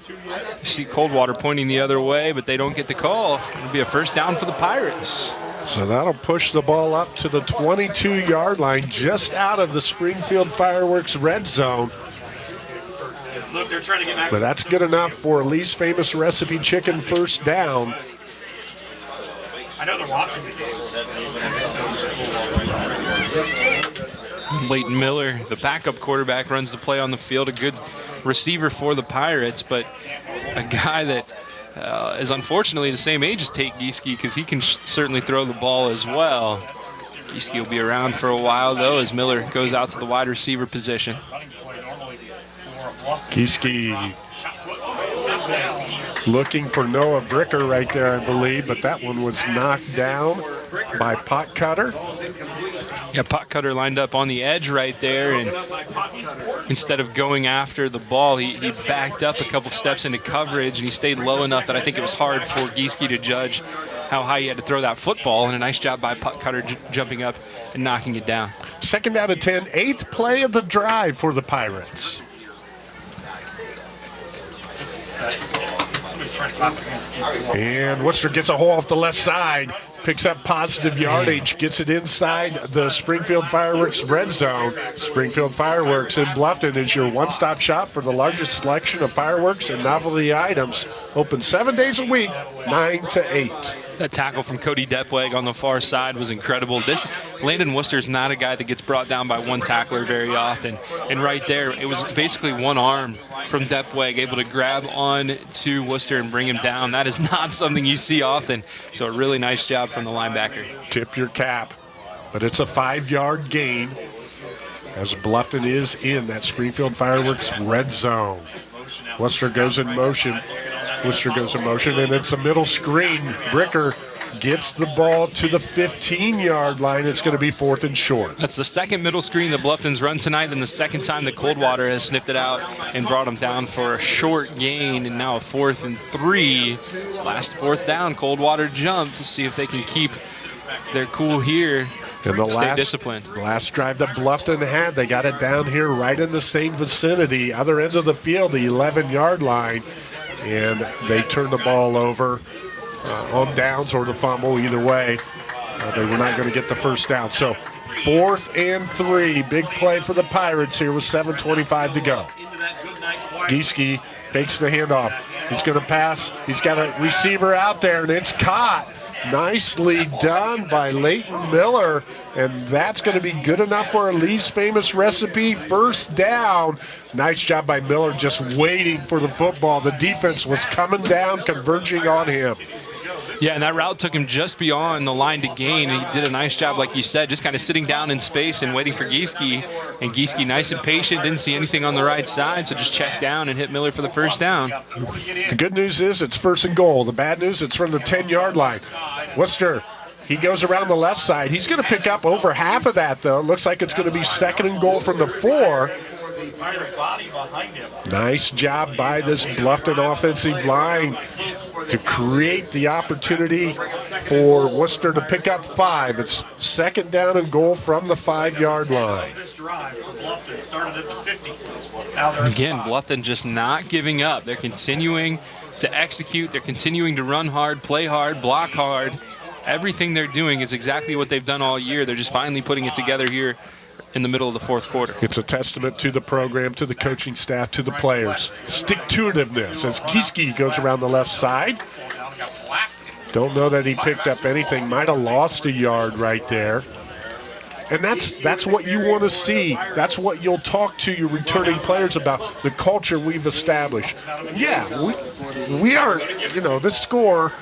see Coldwater pointing the other way, but they don't get the call. It'll be a first down for the Pirates. So that'll push the ball up to the 22-yard line, just out of the Springfield Fireworks red zone. Look, they're trying to get back. But that's good enough for Lee's famous recipe chicken first down. I know they're watching the game. Leighton Miller, the backup quarterback, runs the play on the field. A good receiver for the Pirates, but a guy that is unfortunately the same age as Tate Gieske, because he can certainly throw the ball as well. Gieske will be around for a while, though, as Miller goes out to the wide receiver position. Gieske looking for Noah Bricker right there, I believe, but that one was knocked down by Pot Cutter. Yeah, Pot Cutter lined up on the edge right there, and instead of going after the ball, he backed up a couple steps into coverage, and he stayed low enough that I think it was hard for Gieske to judge how high he had to throw that football, and a nice job by Pot Cutter jumping up and knocking it down. 2nd down and 10, 8th play of the drive for the Pirates. And Worcester gets a hole off the left side, picks up positive yardage, gets it inside the Springfield Fireworks red zone. Springfield Fireworks in Bluffton is your one-stop shop for the largest selection of fireworks and novelty items. Open 7 days a week, 9 to 8. That tackle from Cody Depweg on the far side was incredible. Landon Worcester is not a guy that gets brought down by one tackler very often. And right there, it was basically one arm from Depweg able to grab on to Worcester and bring him down. That is not something you see often. So a really nice job from the linebacker. Tip your cap. But it's a 5-yard gain as Bluffton is in that Springfield Fireworks red zone. Worcester goes in motion. Worcester goes in motion, and it's a middle screen. Bricker gets the ball to the 15-yard line. It's going to be 4th and short. That's the second middle screen that Bluffton's run tonight, and the second time that Coldwater has sniffed it out and brought them down for a short gain, and now a 4th and 3. Last 4th down, Coldwater jumped to see if they can keep their cool here. And the Stay disciplined. last drive that Bluffton had, they got it down here right in the same vicinity, other end of the field, the 11-yard line, and they turned the ball over on downs or the fumble. Either way, they were not going to get the first down. So 4th and 3, big play for the Pirates here with 7:25 to go. Gieske fakes the handoff. He's going to pass. He's got a receiver out there, and it's caught. Nicely done by Leighton Miller, and that's going to be good enough for a Lee's Famous recipe. First down. Nice job by Miller, just waiting for the football. The defense was coming down, converging on him. Yeah, and that route took him just beyond the line to gain. And he did a nice job, like you said, just kind of sitting down in space and waiting for Gieske. And Gieske, nice and patient, didn't see anything on the right side, so just checked down and hit Miller for the first down. The good news is it's 1st and goal. The bad news, it's from the 10-yard line. Worcester, he goes around the left side. He's going to pick up over half of that, though. Looks like it's going to be 2nd and goal from the 4. Nice job by this Bluffton offensive line to create the opportunity for Worcester to pick up 5. It's 2nd down and goal from the 5-yard line. Again, Bluffton just not giving up. They're continuing to execute. They're continuing to run hard, play hard, block hard. Everything they're doing is exactly what they've done all year. They're just finally putting it together here in the middle of the 4th quarter. It's a testament to the program, to the coaching staff, to the players. Stick-to-itiveness as Gieske goes around the left side. Don't know that he picked up anything. Might have lost a yard right there. And that's what you want to see. That's what you'll talk to your returning players about, the culture we've established. Yeah, we aren't, this score,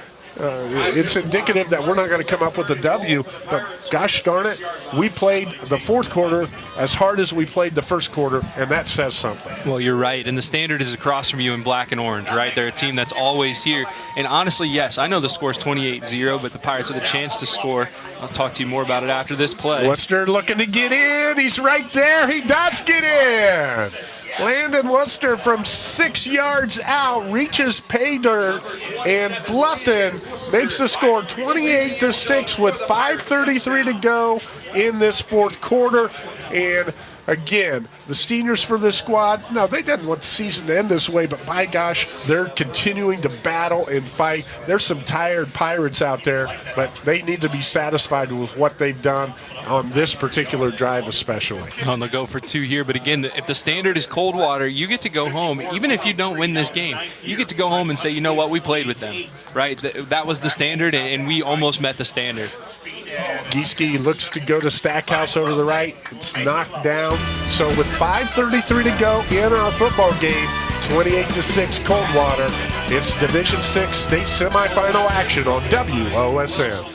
it's indicative that we're not going to come up with a W, but gosh darn it, we played the 4th quarter as hard as we played the 1st quarter, and that says something. Well, you're right, and the standard is across from you in black and orange, right? They're a team that's always here. And honestly, yes, I know the score's 28-0, but the Pirates with a chance to score. I'll talk to you more about it after this play. Worcester looking to get in. He's right there. He does get in. Landon Worcester from 6 yards out reaches pay dirt, and Bluffton makes the score 28-6 with 5:33 to go in this 4th quarter. And again, the seniors for this squad, no, they didn't want the season to end this way, but by gosh, they're continuing to battle and fight. There's some tired Pirates out there, but they need to be satisfied with what they've done on this particular drive especially. On the go for 2 here, but again, if the standard is Coldwater, you get to go home. Even if you don't win this game, you get to go home and say, you know what, we played with them, right? That was the standard, and we almost met the standard. Gieske looks to go to Stackhouse over to the right. It's knocked down. So with 5:33 to go in our football game, 28-6 Coldwater, it's Division 6 state semifinal action on WOSN.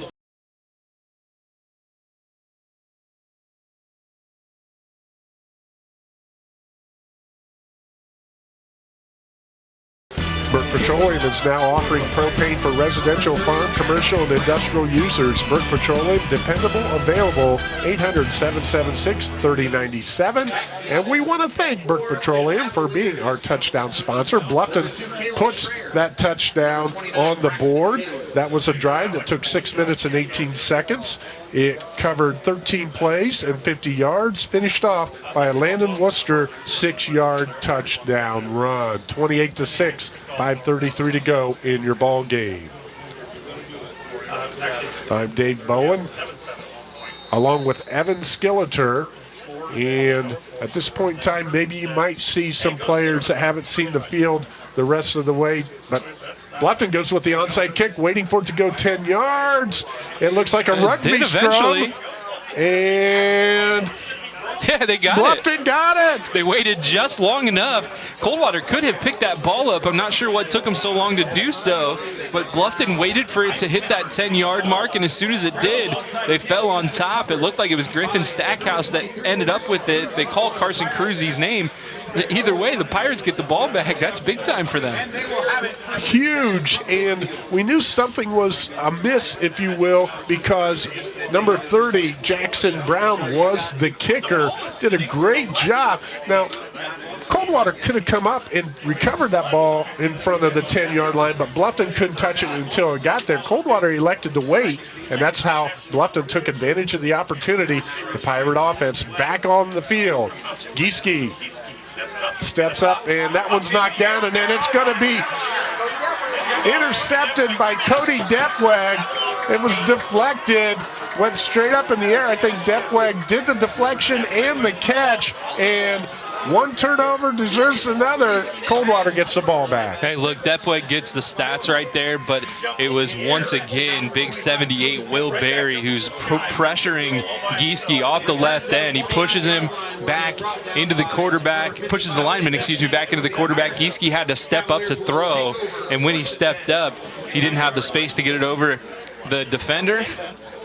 Burke Petroleum is now offering propane for residential, farm, commercial, and industrial users. Burke Petroleum, dependable, available, 800-776-3097. And we want to thank Burke Petroleum for being our touchdown sponsor. Bluffton puts that touchdown on the board. That was a drive that took 6 minutes and 18 seconds. It covered 13 plays and 50 yards, finished off by a Landon Worcester 6-yard touchdown run. 28-6, 5:33 to go in your ball game. I'm Dave Bowen, along with Evan Skilleter. And at this point in time, maybe you might see some players that haven't seen the field the rest of the way, but Bluffton goes with the onside kick, waiting for it to go 10 yards. It looks like a rugby scrum. And yeah, they got Bluffton got it. They waited just long enough. Coldwater could have picked that ball up. I'm not sure what took them so long to do so, but Bluffton waited for it to hit that 10-yard mark, and as soon as it did, they fell on top. It looked like it was Griffin Stackhouse that ended up with it. They called Carson Cruzy's name, either way, the Pirates get the ball back. That's big time for them. Huge, and we knew something was amiss, if you will, because number 30, Jackson Brown, was the kicker, did a great job. Now, Coldwater could have come up and recovered that ball in front of the 10-yard line, but Bluffton couldn't touch it until it got there. Coldwater elected to wait, and that's how Bluffton took advantage of the opportunity. The Pirate offense back on the field. Gieske steps up, and that one's knocked down, and then it's going to be intercepted by Cody Depwag. It was deflected, went straight up in the air. I think Depwag did the deflection and the catch, and one turnover deserves another. Coldwater gets the ball back. Hey, look, Depwag gets the stats right there, but it was once again big 78 Will Berry who's pressuring Gieske off the left end. He pushes him back into the quarterback, pushes the lineman, back into the quarterback. Gieske had to step up to throw, and when he stepped up, he didn't have the space to get it over the defender,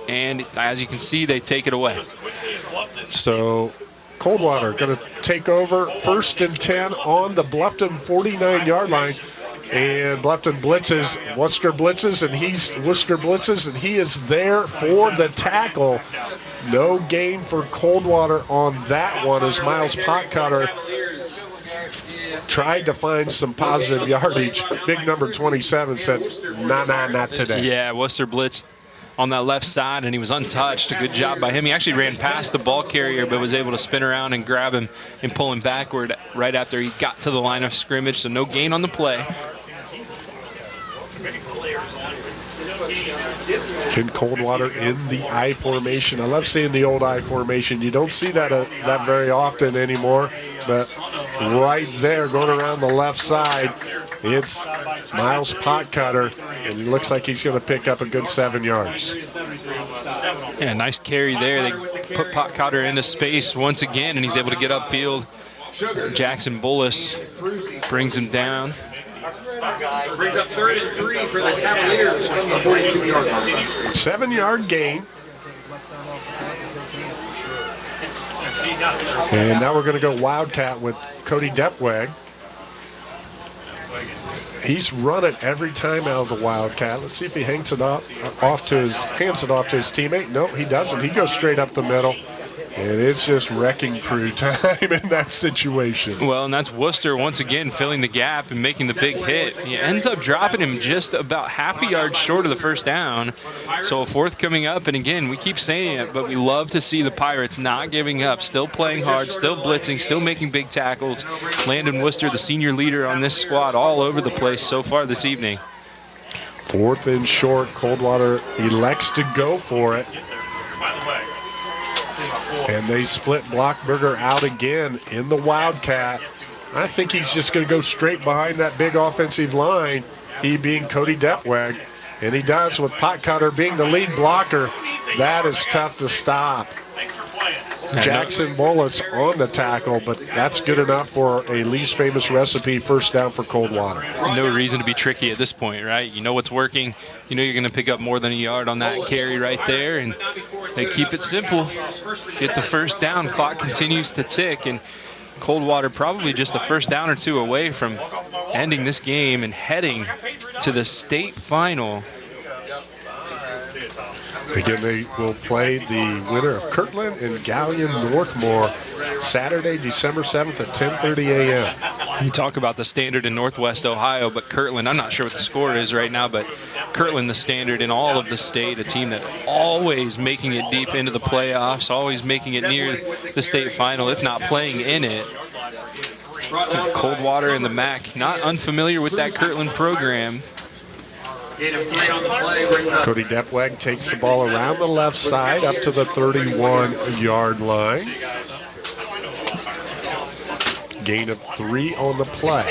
and as you can see, they take it away. So Coldwater going to take over 1st and 10 on the Bluffton 49-yard line. And Bluffton blitzes, Worcester blitzes, and he is there for the tackle. No gain for Coldwater on that one as Miles Potcutter tried to find some positive yardage. Big number 27 said, nah, not today. Yeah, Worcester blitzed on that left side, and he was untouched. A good job by him. He actually ran past the ball carrier, but was able to spin around and grab him and pull him backward right after he got to the line of scrimmage, so no gain on the play. Ken Coldwater in the I formation. I love seeing the old I formation. You don't see that that very often anymore, but right there going around the left side, it's Miles Potcutter, and it looks like he's going to pick up a good 7 yards. Yeah, nice carry there. They put Potcutter into space once again, and he's able to get upfield. Jackson Bullis brings him down. Brings up 3rd and 3 for the Cavaliers from the 42-yard line. 7-yard gain. And now we're going to go Wildcat with Cody Depwag. He's run it every time out of the Wildcat. Let's see if he hands it off to his teammate. No, he doesn't. He goes straight up the middle. And it's just wrecking crew time in that situation. Well, and that's Worcester once again filling the gap and making the big hit. He ends up dropping him just about half a yard short of the first down. So a 4th coming up, and again, we keep saying it, but we love to see the Pirates not giving up, still playing hard, still blitzing, still making big tackles. Landon Worcester, the senior leader on this squad, all over the place so far this evening. 4th and short. Coldwater elects to go for it. And they split Blockberger out again in the Wildcat. I think he's just going to go straight behind that big offensive line, he being Cody Depwag. And he does, with Potcutter being the lead blocker. That is tough to stop. Jackson Bullis on the tackle, but that's good enough for a least famous recipe 1st down for Coldwater. No reason to be tricky at this point, right? You know what's working. You know you're going to pick up more than a yard on that carry right there, and they keep it simple. Get the 1st down. Clock continues to tick, and Coldwater probably just a 1st down or 2 away from ending this game and heading to the state final. Again, they will play the winner of Kirtland and Gallion-Northmore Saturday, December 7th at 10:30 a.m. You talk about the standard in Northwest Ohio, but Kirtland, I'm not sure what the score is right now, but Kirtland, the standard in all of the state, a team that always making it deep into the playoffs, always making it near the state final, if not playing in it. Coldwater and the MAC, not unfamiliar with that Kirtland program. Cody Depwag takes the ball around the left side up to the 31-yard line. Gain of 3 on the play.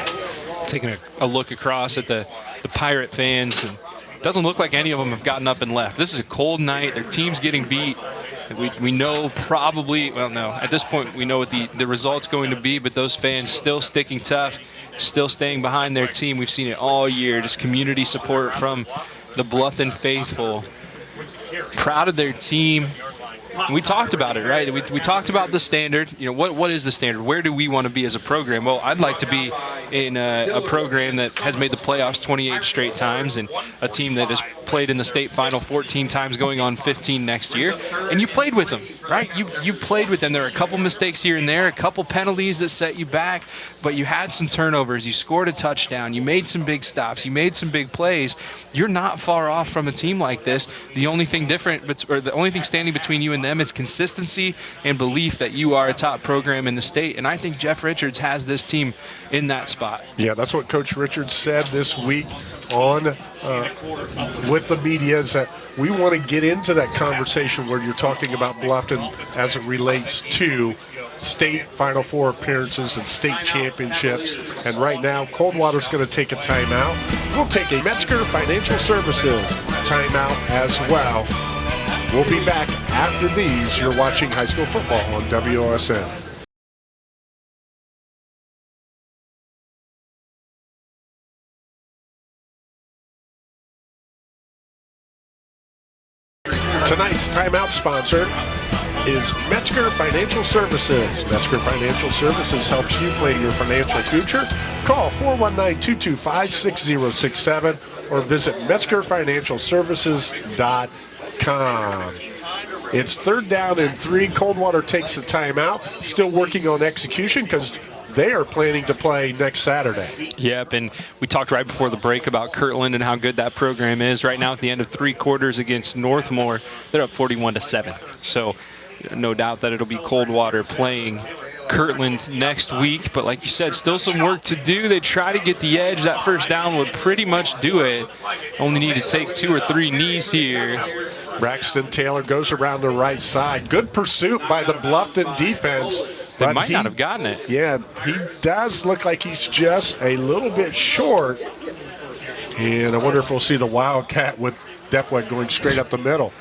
Taking a look across at the Pirate fans, and it doesn't look like any of them have gotten up and left. This is a cold night. Their team's getting beat. We know probably, well, no, at this point we know what the result's going to be, but those fans still sticking tough, still staying behind their team. We've seen it all year, just community support from the Bluffton faithful. Proud of their team, And we talked about it, right? We talked about the standard. You know, what is the standard? Where do we want to be as a program? Well, I'd like to be in a program that has made the playoffs 28 straight times and a team that has played in the state final 14 times, going on 15 next year. And you played with them, right? You played with them. There were a couple mistakes here and there, a couple penalties that set you back, but you had some turnovers. You scored a touchdown. You made some big stops. You made some big plays. You're not far off from a team like this. The only thing different, or the only thing standing between you and them is consistency and belief that you are a top program in the state. And I think Jeff Richards has this team in that spot. Yeah, that's what Coach Richards said this week on with the media, is that we want to get into that conversation where you're talking about Bluffton as it relates to state Final Four appearances and state championships. And right now, Coldwater's going to take a timeout. We'll take a Metzger Financial Services timeout as well. We'll be back after these. You're watching high school football on WOSN. Tonight's timeout sponsor is Metzger Financial Services. Metzger Financial Services helps you plan your financial future. Call 419-225-6067 or visit MetzgerFinancialServices.com. It's 3rd down and 3. Coldwater takes the timeout. Still working on execution because they are planning to play next Saturday. Yep, and we talked right before the break about Kirtland and how good that program is. Right now at the end of 3 quarters against Northmore, they're up 41-7. So no doubt that it'll be Coldwater playing Kirtland next week. But like you said, still some work to do. They try to get the edge. That first down would pretty much do it. Only need to take 2 or 3 knees here. Braxton Taylor goes around the right side. Good pursuit by the Bluffton defense. They might not have gotten it. Yeah, he does look like he's just a little bit short. And I wonder if we'll see the Wildcat with Depweg going straight up the middle.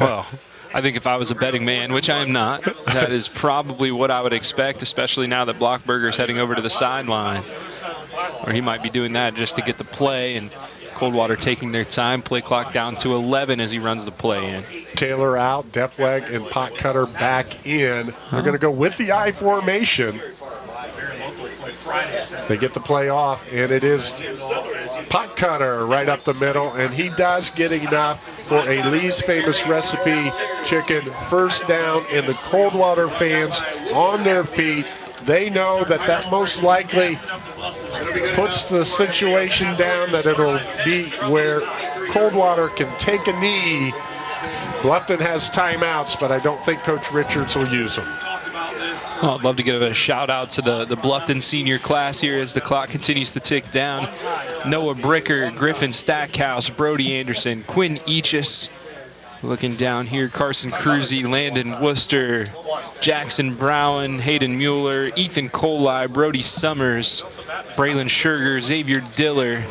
Well, I think if I was a betting man, which I am not, that is probably what I would expect, especially now that Blockberger's heading over to the sideline. Or he might be doing that just to get the play, and Coldwater taking their time. Play clock down to 11 as he runs the play in. Taylor out, Depweg and Potcutter back in. They're going to go with the I formation. They get the play off, and it is Potcutter right up the middle, and he does get enough for a Lee's Famous Recipe chicken first down, and the Coldwater fans on their feet. They know that that most likely puts the situation down, that it'll be where Coldwater can take a knee. Bluffton has timeouts, but I don't think Coach Richards will use them. Oh, I'd love to give a shout out to the Bluffton senior class here as the clock continues to tick down. Noah Bricker, Griffin Stackhouse, Brody Anderson, Quinn Eachus. Looking down here, Carson Cruzy, Landon Worcester, Jackson Brown, Hayden Mueller, Ethan Coley, Brody Summers, Braylon Sugar, Xavier Diller,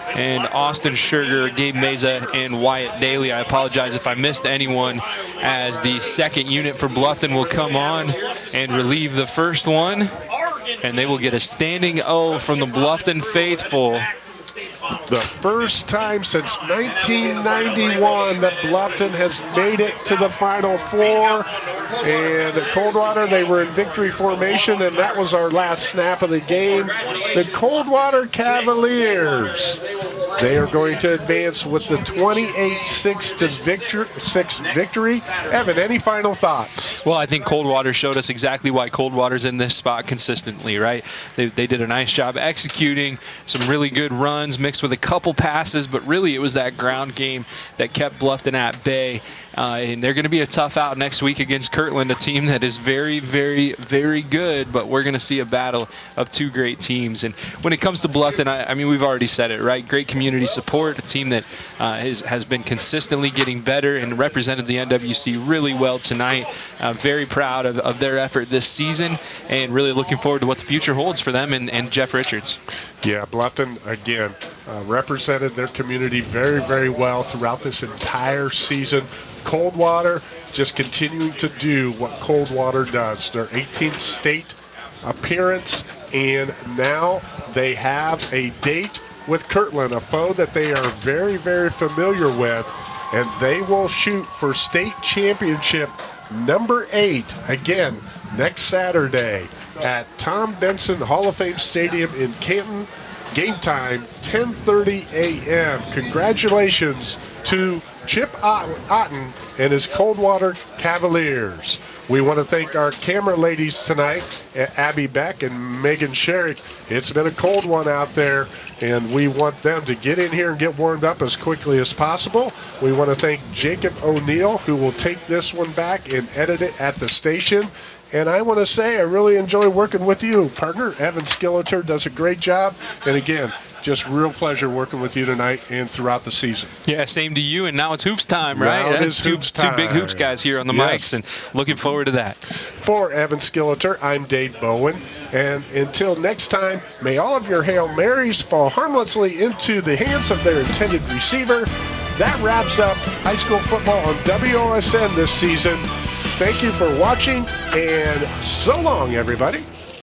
and Austin Sugar, Gabe Meza, and Wyatt Daly. I apologize if I missed anyone, as the second unit for Bluffton will come on and relieve the first one, and they will get a standing O from the Bluffton faithful. The first time since 1991 that Bluffton has made it to the Final Four. And at Coldwater, they were in victory formation, and that was our last snap of the game. The Coldwater Cavaliers, they are going to advance with the 28-6 victory. Evan, any final thoughts? Well, I think Coldwater showed us exactly why Coldwater's in this spot consistently, right? They did a nice job executing some really good runs mixed with a couple passes, but really it was that ground game that kept Bluffton at bay. And they're going to be a tough out next week against Kirtland, a team that is very, very, very good, but we're going to see a battle of 2 great teams. And when it comes to Bluffton, I mean, we've already said it, right? Great community support, a team that has been consistently getting better and represented the NWC really well tonight. Very proud of their effort this season, and really looking forward to what the future holds for them and Jeff Richards. Yeah, Bluffton, again, represented their community very, very well throughout this entire season. Coldwater just continuing to do what Coldwater does. Their 18th state appearance, and now they have a date with Kirtland, a foe that they are very, very familiar with. and they will shoot for state championship number 8 again next Saturday at Tom Benson Hall of Fame Stadium in Canton. Game time, 10:30 a.m. Congratulations to Chip Otten and his Coldwater Cavaliers. We want to thank our camera ladies tonight, Abby Beck and Megan Sherrick. It's been a cold one out there, and we want them to get in here and get warmed up as quickly as possible. We want to thank Jacob O'Neill, who will take this one back and edit it at the station. And I want to say I really enjoy working with you, partner. Evan Skilleter does a great job. And again, just real pleasure working with you tonight and throughout the season. Yeah, same to you. And now it's hoops time, right? Now it is two hoops time. Two big hoops guys here on the mics, and looking forward to that. For Evan Skilleter, I'm Dave Bowen. And until next time, may all of your Hail Marys fall harmlessly into the hands of their intended receiver. That wraps up high school football on WOSN this season. Thank you for watching, and so long, everybody.